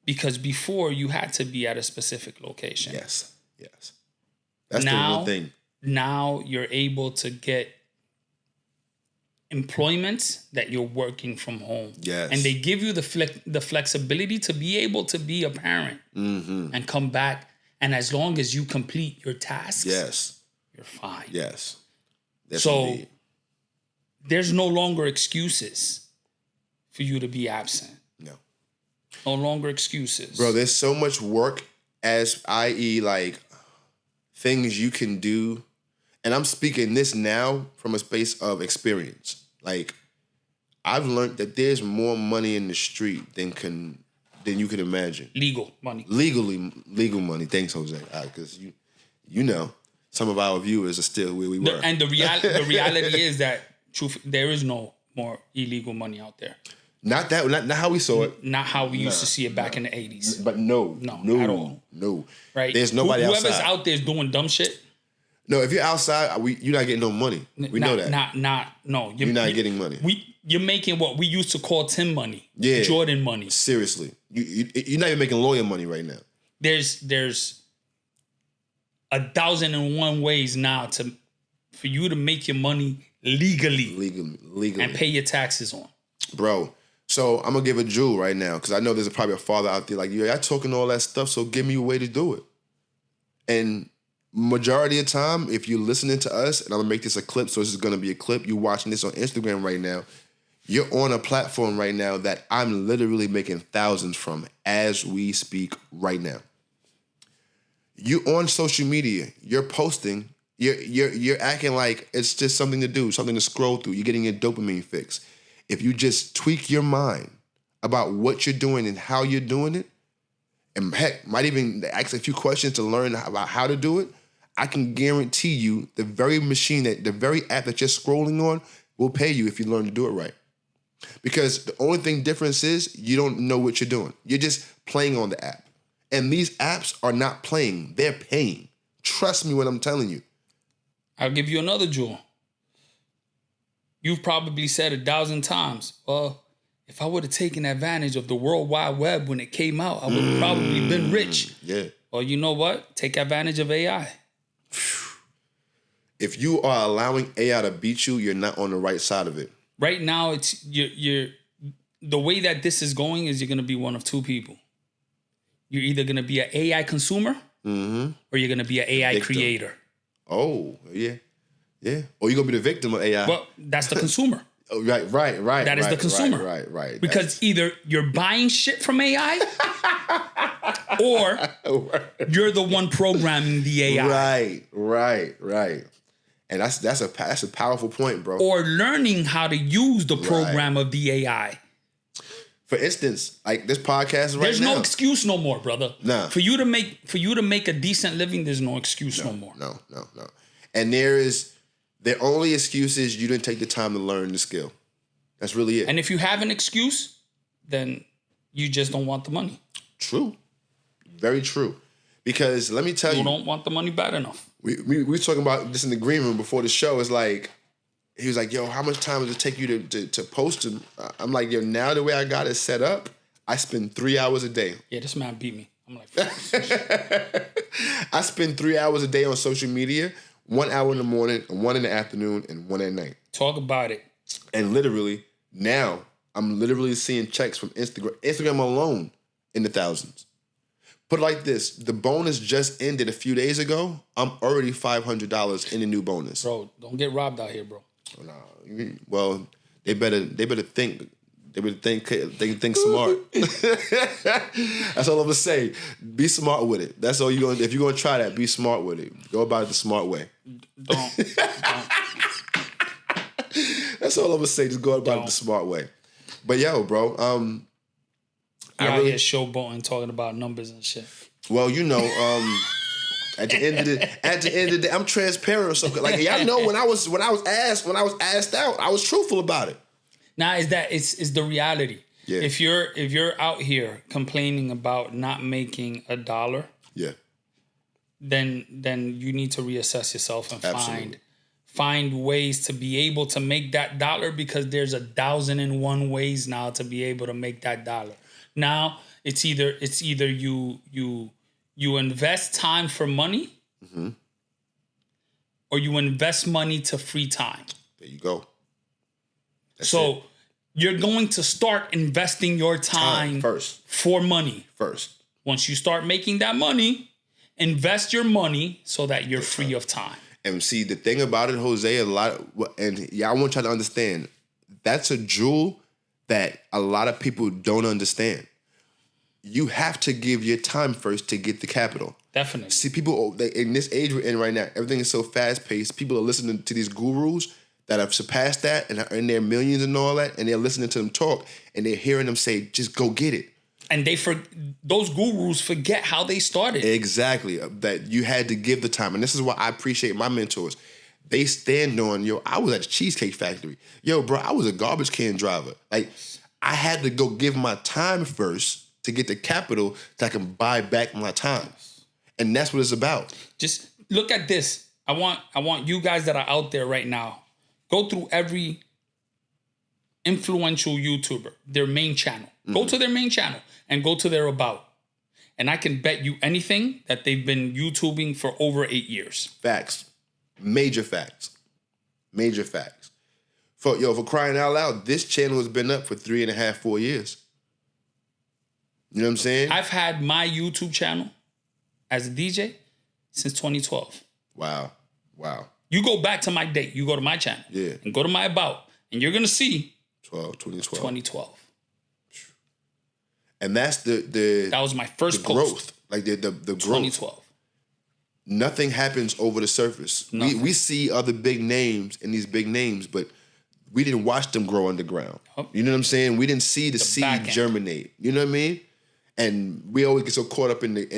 Because before you had to be at a specific location. Yes. That's the one thing. Now you're able to get employments that you're working from home. Yes. And they give you the flexibility to be able to be a parent and come back. And as long as you complete your tasks, yes, you're fine. Yes. So indeed. there's no longer excuses for you to be absent. No. No longer excuses. Bro, there's so much work as, i.e., like, things you can do. And I'm speaking this now from a space of experience. Like, I've learned that there's more money in the street than you can imagine. Legal money. Legal money. Thanks, Jose. Because you know, some of our viewers are still where we were. And the reality is that there is no more illegal money out there. Not how we saw it. Not how we used to see it back in the 80s. But no, at all. No. Right? There's nobody Whoever's outside. out there is doing dumb shit. No, if you're outside, you're not getting no money. We know that. No. You're not getting money. You're making what we used to call Tim money. Yeah. Jordan money. Seriously. You're not even making lawyer money right now. There's 1,001 ways now for you to make your money legally. And pay your taxes on. Bro, so I'm going to give a jewel right now because I know there's probably a father out there like, y'all talking all that stuff, so give me a way to do it. And majority of the time, if you're listening to us, and I'm going to make this a clip, so this is going to be a clip, you're watching this on Instagram right now, you're on a platform right now that I'm literally making thousands from as we speak right now. You on social media, you're posting, you're acting like it's just something to do, something to scroll through. You're getting your dopamine fix. If you just tweak your mind about what you're doing and how you're doing it, and heck, might even ask a few questions to learn about how to do it, I can guarantee you the very app that you're scrolling on will pay you if you learn to do it right. Because the only thing difference is you don't know what you're doing. You're just playing on the app. And these apps are not playing. They're paying. Trust me when I'm telling you. I'll give you another jewel. You've probably said 1,000 times, well, if I would have taken advantage of the World Wide Web when it came out, I would have probably been rich. Yeah. Well, you know what? Take advantage of AI. If you are allowing AI to beat you, you're not on the right side of it. Right now, it's you're the way that this is going is you're going to be one of two people. You're either going to be an AI consumer or you're going to be an AI victim. Creator. Oh, yeah. Yeah. Or you're going to be the victim of AI. Well, that's the consumer. Oh, right. That is the consumer. Right. Because either you're buying shit from AI or you're the one programming the AI. Right. And that's a powerful point, bro. Or learning how to use the program of the AI. For instance, like this podcast right there's now. No excuse no more, brother. Nah. For you to make a decent living, there's no excuse no more. No. And their only excuse is you didn't take the time to learn the skill. That's really it. And if you have an excuse, then you just don't want the money. True. Very true. Because let me tell you. You don't want the money bad enough. We were talking about this in the green room before the show. It's like, he was like, yo, how much time does it take you to post them? I'm like, yo, now the way I got it set up, I spend 3 hours a day. Yeah, this man beat me. I'm like, I spend 3 hours a day on social media, 1 hour in the morning, 1 in the afternoon, and 1 at night. Talk about it. And literally, now, I'm literally seeing checks from Instagram alone in the thousands. Put it like this, the bonus just ended a few days ago. I'm already $500 in the new bonus. Bro, don't get robbed out here, bro. No, well, they better think. They better think smart. That's all I'm gonna say. Be smart with it. That's all you're gonna. If you're gonna try that, be smart with it. Go about it the smart way. Don't. That's all I'm gonna say. Just go about it the smart way. But yo, bro, I really showboating, talking about numbers and shit. Well, you know, at the end of the day, I'm transparent or something. Like y'all know when I was asked out, I was truthful about it. Now it's the reality. Yeah. If you're out here complaining about not making $1, yeah, then you need to reassess yourself and Absolutely. find ways to be able to make that $1 because there's 1,001 ways now to be able to make that $1. Now it's either you invest time for money, or you invest money to free time. There you go. So you're going to start investing your time first for money. First. Once you start making that money, invest your money so that you're free of time. And see, the thing about it, Jose, I want y'all to understand, that's a jewel that a lot of people don't understand. You have to give your time first to get the capital. Definitely. See, people, in this age we're in right now, everything is so fast-paced. People are listening to these gurus that have surpassed that and are in their millions and all that, and they're listening to them talk, and they're hearing them say, just go get it. And those gurus forget how they started. Exactly. That you had to give the time. And this is why I appreciate my mentors. They stand on, I was at the Cheesecake Factory. Yo, bro, I was a garbage can driver. Like, I had to go give my time first to get the capital so I can buy back my time. And that's what it's about. Just look at this. I want you guys that are out there right now, go through every influential YouTuber, their main channel. Go to their main channel and go to their about. And I can bet you anything that they've been YouTubing for over 8 years. Facts. Major facts. Major facts. For crying out loud, this channel has been up for 3.5, 4 years. You know what I'm saying? I've had my YouTube channel as a DJ since 2012. Wow. You go back to my date, you go to my channel. Yeah. And go to my about. And you're going to see 2012. And that's that was my first post. Growth. Like the growth. 2012. Nothing happens over the surface. We see other big names and these big names, but we didn't watch them grow underground. You know what I'm saying? We didn't see the seed germinate. You know what I mean? And we always get so caught up in the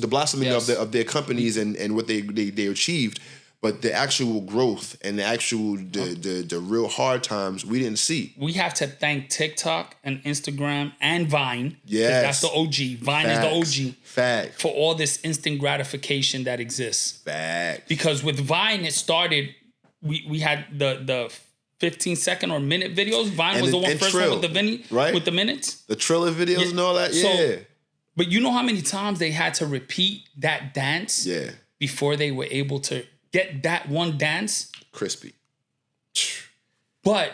blossoming of their companies and what they achieved. But the actual growth and the real hard times we didn't see. We have to thank TikTok and Instagram and Vine. Yes. That's the OG. Vine is the OG. Fact. For all this instant gratification that exists. Fact. Because with Vine, it started, we had the 15-second or minute videos. Vine was the first one with the minutes. The Triller videos and all that, yeah. But you know how many times they had to repeat that dance before they were able to get that one dance? Crispy. But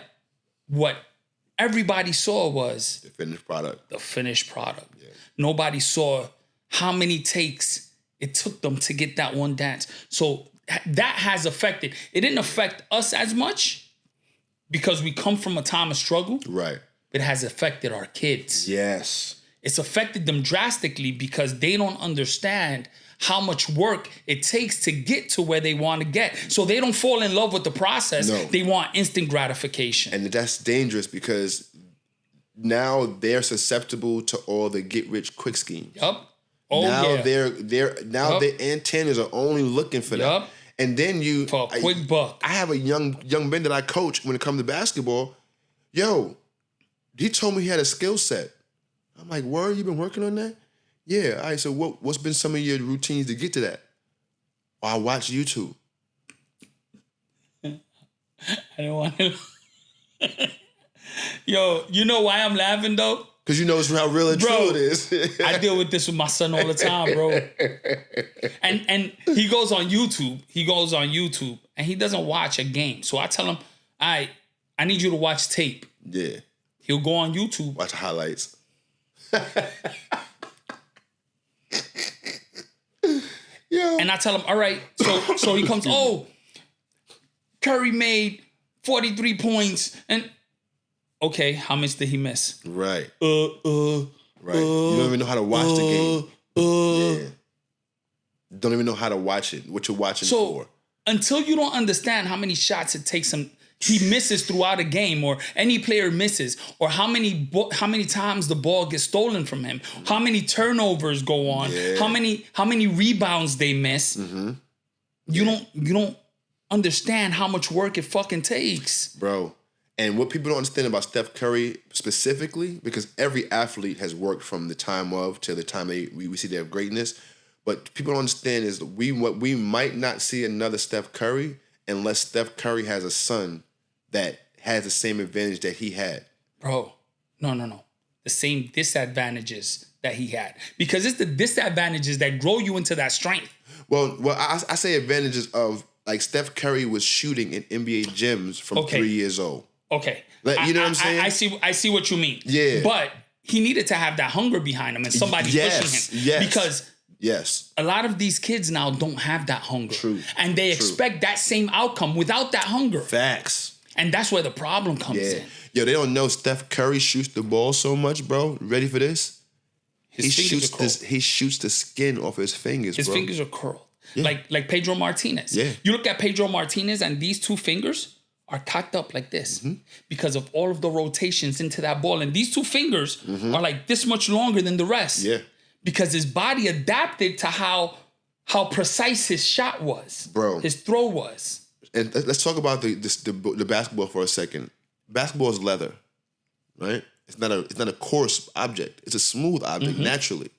what everybody saw was the finished product. Yeah. Nobody saw how many takes it took them to get that one dance. So that has affected. It didn't affect us as much because we come from a time of struggle. Right. It has affected our kids. Yes. It's affected them drastically because they don't understand how much work it takes to get to where they want to get. So they don't fall in love with the process. No. They want instant gratification. And that's dangerous because now they're susceptible to all the get-rich-quick schemes. Yup. Their antennas are only looking for that. Yup. And then for a quick buck. I have a young man that I coach when it comes to basketball. Yo, he told me he had a skill set. I'm like, word, you been working on that? Yeah. All right, so what's been some of your routines to get to that? I watch YouTube. I don't want to. Yo, you know why I'm laughing though? Because you know it's how real and true it is. I deal with this with my son all the time, bro. And he goes on YouTube and he doesn't watch a game. So I tell him, all right, I need you to watch tape. Yeah. He'll go on YouTube. Watch highlights. Yo. And I tell him, all right. So he comes, Curry made 43 points. And okay, how much did he miss? Right. Right. You don't even know how to watch the game. Yeah. Don't even know how to watch it. What you're watching for. Until you don't understand how many shots it takes him, he misses throughout a game, or any player misses, or how many times the ball gets stolen from him, how many turnovers go on, how many rebounds they miss. Mm-hmm. You don't understand how much work it fucking takes, bro. And what people don't understand about Steph Curry specifically, because every athlete has worked from the time of till the time we see their greatness. But people don't understand is we might not see another Steph Curry unless Steph Curry has a son that has the same advantage that he had. Bro, no. The same disadvantages that he had. Because it's the disadvantages that grow you into that strength. Well, I say advantages of, like, Steph Curry was shooting in NBA gyms from 3 years old. Okay. Like, you know what I'm saying? I see what you mean. Yeah. But he needed to have that hunger behind him and somebody pushing him. Yes. Because Yes. A lot of these kids now don't have that hunger. True. And they expect that same outcome without that hunger. Facts. And that's where the problem comes in. Yo, they don't know Steph Curry shoots the ball so much, bro. Ready for this? He shoots the skin off his fingers, His bro. fingers are curled. Yeah. Like Pedro Martinez. Yeah. You look at Pedro Martinez and these two fingers are cocked up like this because of all of the rotations into that ball. And these two fingers are like this much longer than the rest. Yeah. Because his body adapted to how precise his shot was. Bro. His throw was. And let's talk about the basketball for a second. Basketball is leather, right? It's not a coarse object. It's a smooth object naturally.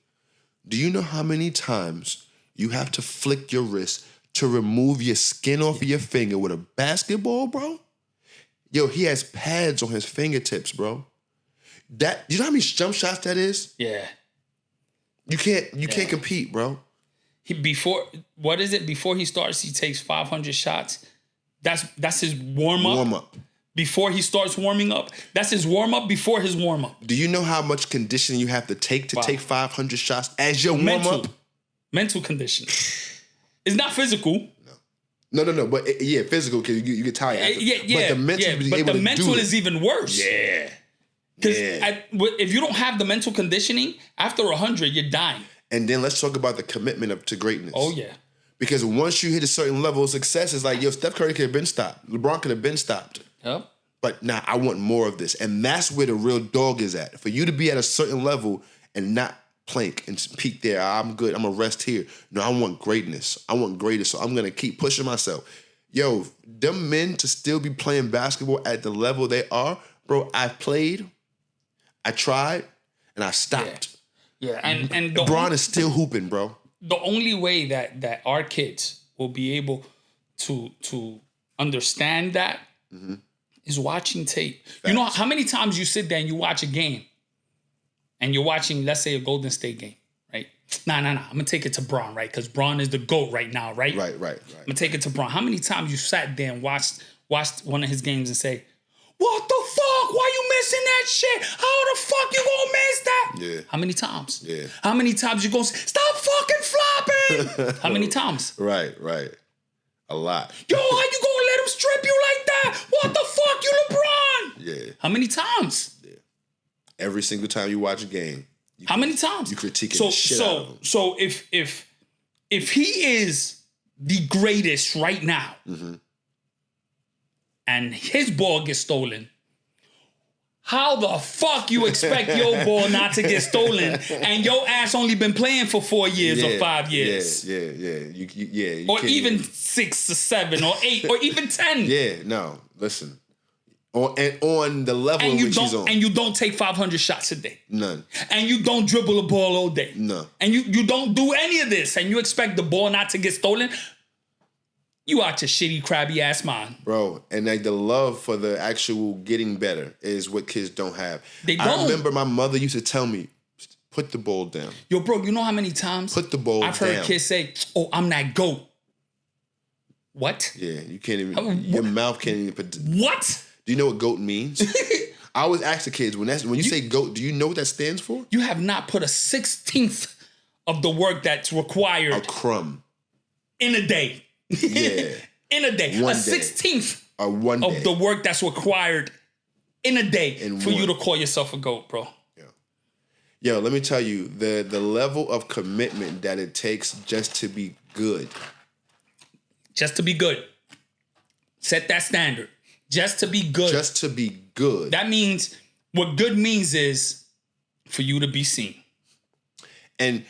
Do you know how many times you have to flick your wrist to remove your skin off of your finger with a basketball, bro? Yo, he has pads on his fingertips, bro. You know how many jump shots that is? Yeah. You can't compete, bro. Before he starts, he takes 500 shots. That's his warm-up. Warm-up. Before he starts warming up. That's his warm-up before his warm-up. Do you know how much conditioning you have to take 500 shots as your warm-up? Mental conditioning. It's not physical. No. But physical, because you get tired after. But the mental is even worse. Yeah. Because if you don't have the mental conditioning, after 100, you're dying. And then let's talk about the commitment to greatness. Oh, yeah. Because once you hit a certain level of success, it's like, yo, Steph Curry could have been stopped. LeBron could have been stopped. Yep. But now I want more of this. And that's where the real dog is at. For you to be at a certain level and not plank and peak there, I'm good, I'm going to rest here. No, I want greatness. I want greatness. So I'm going to keep pushing myself. Yo, them men to still be playing basketball at the level they are, bro, I played, I tried, and I stopped. Yeah. And LeBron is still hooping, bro. The only way that our kids will be able to understand that is watching tape. Facts. You know how many times you sit there and you watch a game and you're watching, let's say, a Golden State game, right? Nah. I'm going to take it to Bron, right? Because Bron is the GOAT right now, right? Right. I'm going to take it to Bron. How many times you sat there and watched one of his games and say, what the fuck? Why you missing that shit? How the fuck you gonna miss that? Yeah. How many times? Yeah. How many times you gonna say, stop fucking flopping? How many times? Right. A lot. Yo, how you gonna let him strip you like that? What the fuck, you LeBron? Yeah. How many times? Yeah. Every single time you watch a game. How many times? You critiquing the shit out of him. So if he is the greatest right now, and his ball gets stolen, how the fuck you expect your ball not to get stolen and your ass only been playing for 4 years or 5 years? Yeah. You or even 6 or 7 or 8 or even 10. Yeah, no, listen. On the level in which he's on. And you don't take 500 shots a day. None. And you don't dribble a ball all day. No. And you don't do any of this and you expect the ball not to get stolen. You out your shitty, crabby ass mind. Bro, and like the love for the actual getting better is what kids don't have. They don't. I remember my mother used to tell me, put the ball down. Yo, bro, you know how many times put the ball down. I've heard kids say, oh, I'm that GOAT. What? Yeah, you can't even, your mouth can't even put. What? Do you know what GOAT means? I always ask the kids, when you say GOAT, do you know what that stands for? You have not put a 16th of the work that's required. A crumb. In a day. Yeah. In a day. One a 16th day. Of the work that's required in a day for you to call yourself a GOAT, bro. Yeah. Yo, let me tell you, the level of commitment that it takes just to be good. Just to be good. Set that standard. Just to be good. Just to be good. That means, what good means is for you to be seen. And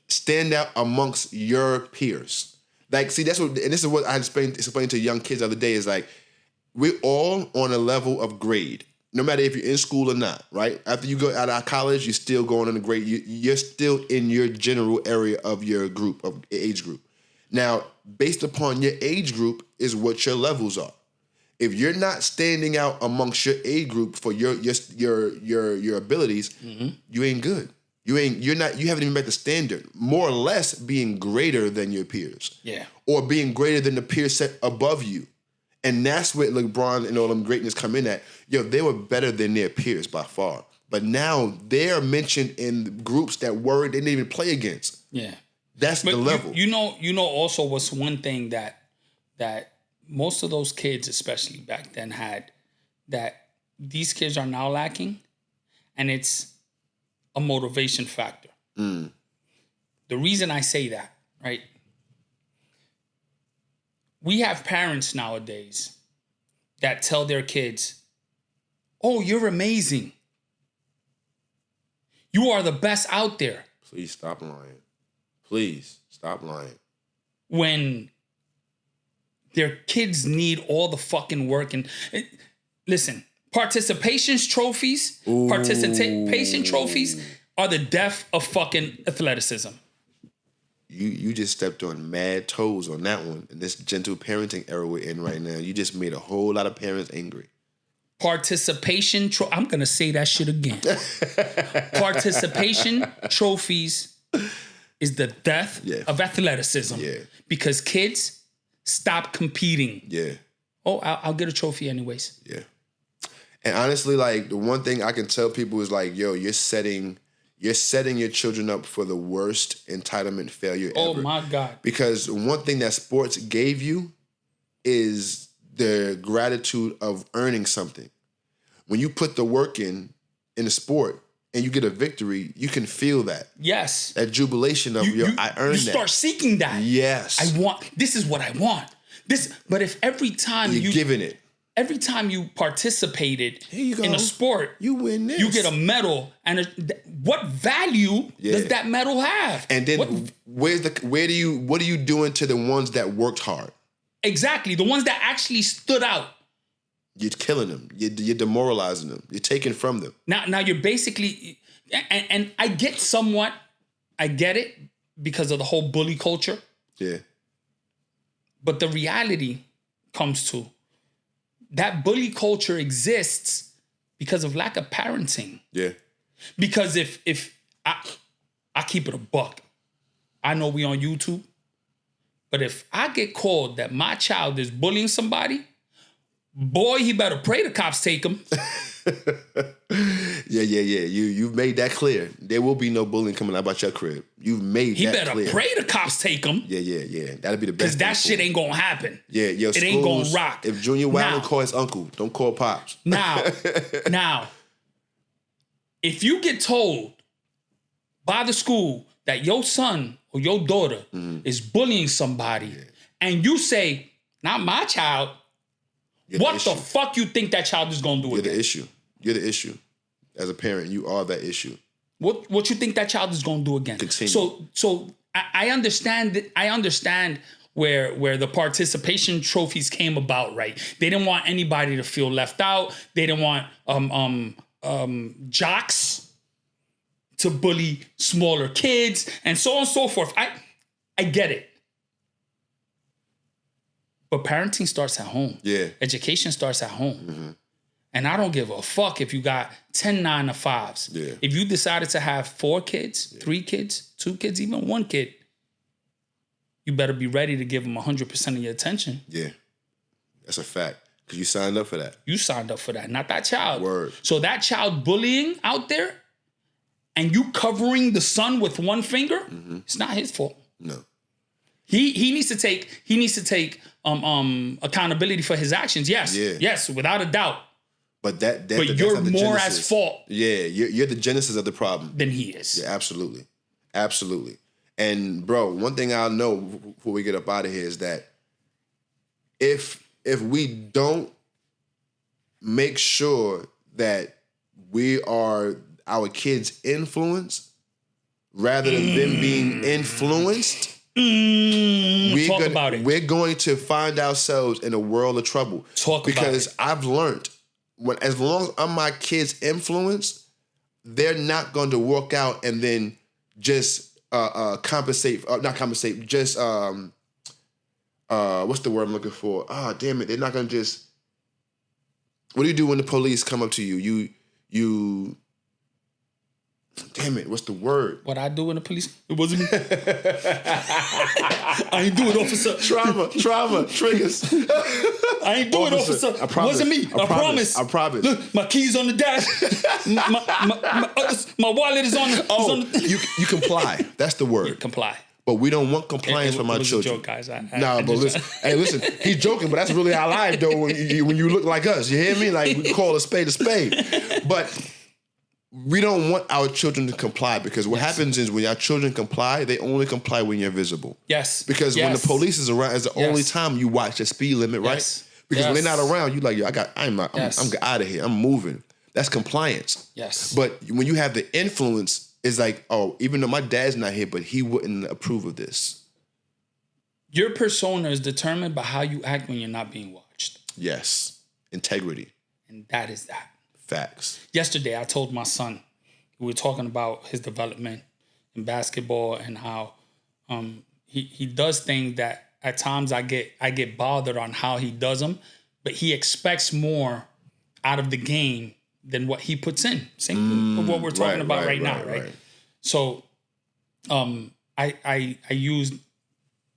stand out amongst your peers. Like, see, and this is what I explained to young kids the other day, is like, we're all on a level of grade, no matter if you're in school or not, right? After you go out of college, you're still going on a grade. You're still in your general area of your group, of age group. Now, based upon your age group is what your levels are. If you're not standing out amongst your age group for your abilities, you ain't good. You haven't even met the standard. More or less being greater than your peers. Yeah. Or being greater than the peer set above you. And that's where LeBron and all them greatness come in at. Yo, they were better than their peers by far. But now they're mentioned in groups that they didn't even play against. Yeah. That's the level. You know also what's one thing that most of those kids, especially back then, had that these kids are now lacking, and it's a motivation factor. The reason I say that, right? We have parents nowadays that tell their kids, "Oh, you're amazing. You are the best out there." Please stop lying. Please stop lying. When their kids need all the fucking work listen, participation trophies are the death of fucking athleticism. You just stepped on mad toes on that one. In this gentle parenting era we're in right now, you just made a whole lot of parents angry. Participation I'm gonna say that shit again. Participation trophies is the death of athleticism. Yeah. Because kids stop competing. Yeah. Oh, I'll get a trophy anyways. Yeah. And honestly, like, the one thing I can tell people is like, yo, you're setting your children up for the worst entitlement failure ever. Oh my God. Because one thing that sports gave you is the gratitude of earning something. When you put the work in the sport and you get a victory, you can feel that. Yes. That jubilation of, I earned that. You start seeking that. Yes. This is what I want. But if every time you're giving it. Every time you participated in a sport, you win this. You get a medal, and what value does that medal have? And then what are you doing to the ones that worked hard? Exactly, the ones that actually stood out. You're killing them. You're demoralizing them. You're taking from them. Now you're basically, and I get it because of the whole bully culture. Yeah. But the reality comes to that bully culture exists because of lack of parenting. Yeah. Because if I keep it a buck, I know we on YouTube, but if I get called that my child is bullying somebody, boy, he better pray the cops take him. Yeah. You've made that clear. There will be no bullying coming out about your crib. You've made that clear. He better pray the cops take him. Yeah. That'll be the best. Because that shit ain't gonna happen. Yeah, it ain't gonna rock. If Junior Wilding call his uncle, don't call pops. Now, if you get told by the school that your son or your daughter is bullying somebody, and you say, "Not my child," what the fuck you think that child is gonna do? You're the issue. You're the issue. As a parent, you are that issue. What you think that child is gonna do again? Continue. So I understand that. I understand where the participation trophies came about. Right? They didn't want anybody to feel left out. They didn't want jocks to bully smaller kids and so on and so forth. I get it. But parenting starts at home. Yeah. Education starts at home. Mm-hmm. And I don't give a fuck if you got 10 9-to-5s. Yeah. If you decided to have 4 kids, 3 kids, 2 kids, even 1 kid, you better be ready to give them 100% of your attention. Yeah. That's a fact. Because you signed up for that. You signed up for that, not that child. Word. So that child bullying out there and you covering the sun with one finger, it's not his fault. No. He needs to take accountability for his actions. Yes. Yeah. Yes, without a doubt. But but that's you're not the more genesis. at fault. Yeah, you're the genesis of the problem. Than he is. Yeah, absolutely. Absolutely. And bro, one thing I'll know before we get up out of here is that if we don't make sure that we are our kids' influence rather than them being influenced, we're going to find ourselves in a world of trouble. Because I've learned as long as I'm my kids' influence, they're not going to walk out and then just not compensate, just what's the word I'm looking for? Damn it, they're not going to just. What do you do when the police come up to you? You damn it, what's the word? What I do when the police? It wasn't me. I ain't do it, officer. Trauma, triggers. I ain't do it, officer. I promise. It wasn't me. I promise. I promise. Look, my keys on the dash. my wallet is on. You comply. That's the word. Comply. but we don't want compliance from our children. A joke, guys. Listen, he's joking, but that's really our life, though. When you look like us, you hear me? Like, we call a spade a spade. But we don't want our children to comply, because what happens is when our children comply, they only comply when you're visible. Yes. Because when the police is around, it's the only time you watch the speed limit, right? Yes. Because when they're not around, you like, yo, I'm out of here. I'm moving. That's compliance. Yes. But when you have the influence, it's like, oh, even though my dad's not here, but he wouldn't approve of this. Your persona is determined by how you act when you're not being watched. Yes. Integrity. And that is that. Facts. Yesterday, I told my son, we were talking about his development in basketball and how he does things that at times I get bothered on how he does them, but he expects more out of the game than what he puts in. Same with what we're talking about right now. So I use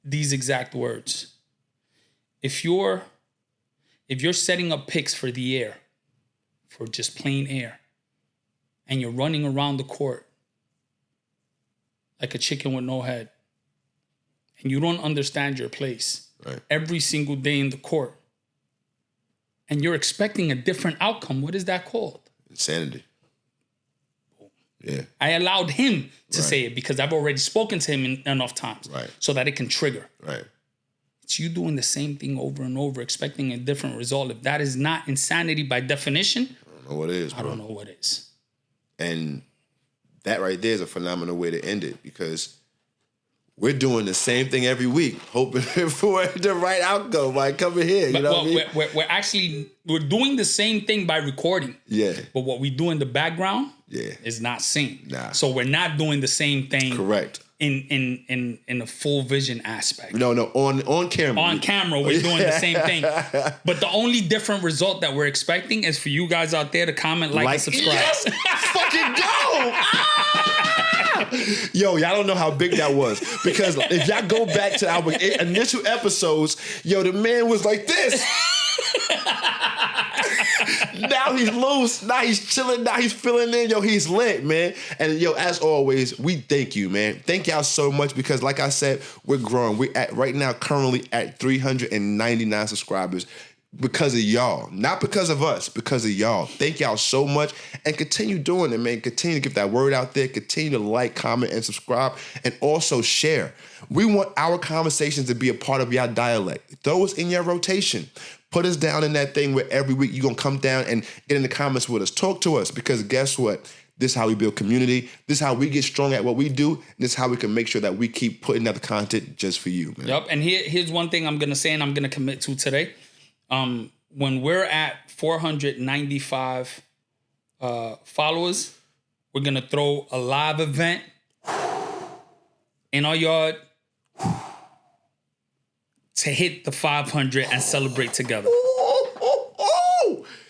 these exact words. If you're setting up picks for the air, for just plain air, and you're running around the court like a chicken with no head, and you don't understand your place every single day in the court, and you're expecting a different outcome, what is that called? Insanity. Yeah. I allowed him to say it because I've already spoken to him enough times so that it can trigger. Right. It's you doing the same thing over and over, expecting a different result. If that is not insanity by definition, I don't know what is, bro. I don't know what is. And that right there is a phenomenal way to end it, because we're doing the same thing every week, hoping for the right outcome by coming here. You know what I mean? We're doing the same thing by recording. Yeah. But what we do in the background is not seen. Nah. So we're not doing the same thing. Correct. In a full vision aspect. No, on camera. On camera, we're doing the same thing. But the only different result that we're expecting is for you guys out there to comment, like and subscribe. Yes! Fucking go! Yo, y'all don't know how big that was, because if y'all go back to our initial episodes, yo, the man was like this. Now he's loose. Now he's chilling. Now he's filling in. Yo, he's lit, man. And yo, as always, we thank you, man. Thank y'all so much, because like I said, we're growing. We're at right now currently at 399 subscribers. Because of y'all, not because of us, because of y'all. Thank y'all so much, and continue doing it, man. Continue to get that word out there. Continue to like, comment, and subscribe, and also share. We want our conversations to be a part of your dialect. Throw us in your rotation. Put us down in that thing where every week you're going to come down and get in the comments with us. Talk to us, because guess what? This is how we build community. This is how we get strong at what we do. And this is how we can make sure that we keep putting out the content just for you, man. Yep, and here's one thing I'm going to say and I'm going to commit to today. When we're at 495 followers, we're going to throw a live event in our yard to hit the 500 and celebrate together.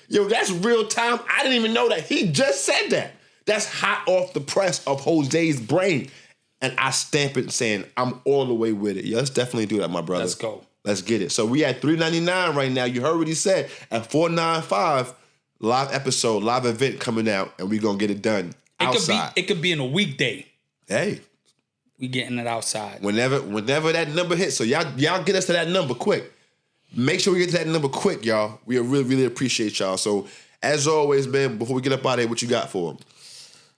Yo, that's real time. I didn't even know that. He just said that. That's hot off the press of Jose's brain. And I stamp it saying, I'm all the way with it. Yeah, let's definitely do that, my brother. Let's go. Let's get it. So we at 399 right now. You heard what he said. At 495, live episode, live event coming out, and we're going to get it done outside. It could be in a weekday. Hey. We getting it outside. Whenever that number hits. So y'all get us to that number quick. Make sure we get to that number quick, y'all. We really, really appreciate y'all. So as always, man, before we get up out of here, what you got for him?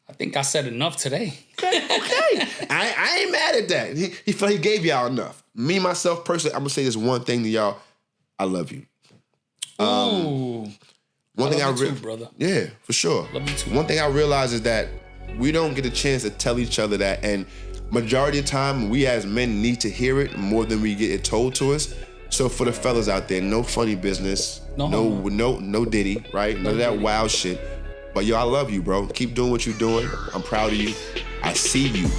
I think I said enough today. Okay. I ain't mad at that. He felt he gave y'all enough. Me, myself, personally, I'm going to say this one thing to y'all. I love you. One thing I too, brother. Yeah, for sure. Love you too. One thing I realize is that we don't get a chance to tell each other that, and majority of the time, we as men need to hear it more than we get it told to us. So for the fellas out there, no funny business, no ditty, right? None of that wild shit. But yo, I love you, bro. Keep doing what you're doing. I'm proud of you. I see you.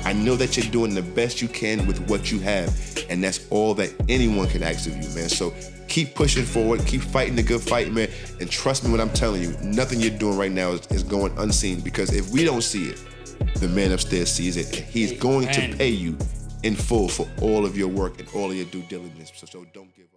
I know that you're doing the best you can with what you have. And that's all that anyone can ask of you, man. So keep pushing forward. Keep fighting the good fight, man. And trust me when I'm telling you, nothing you're doing right now is going unseen. Because if we don't see it, the man upstairs sees it. And he's going to pay you in full for all of your work and all of your due diligence. So don't give up.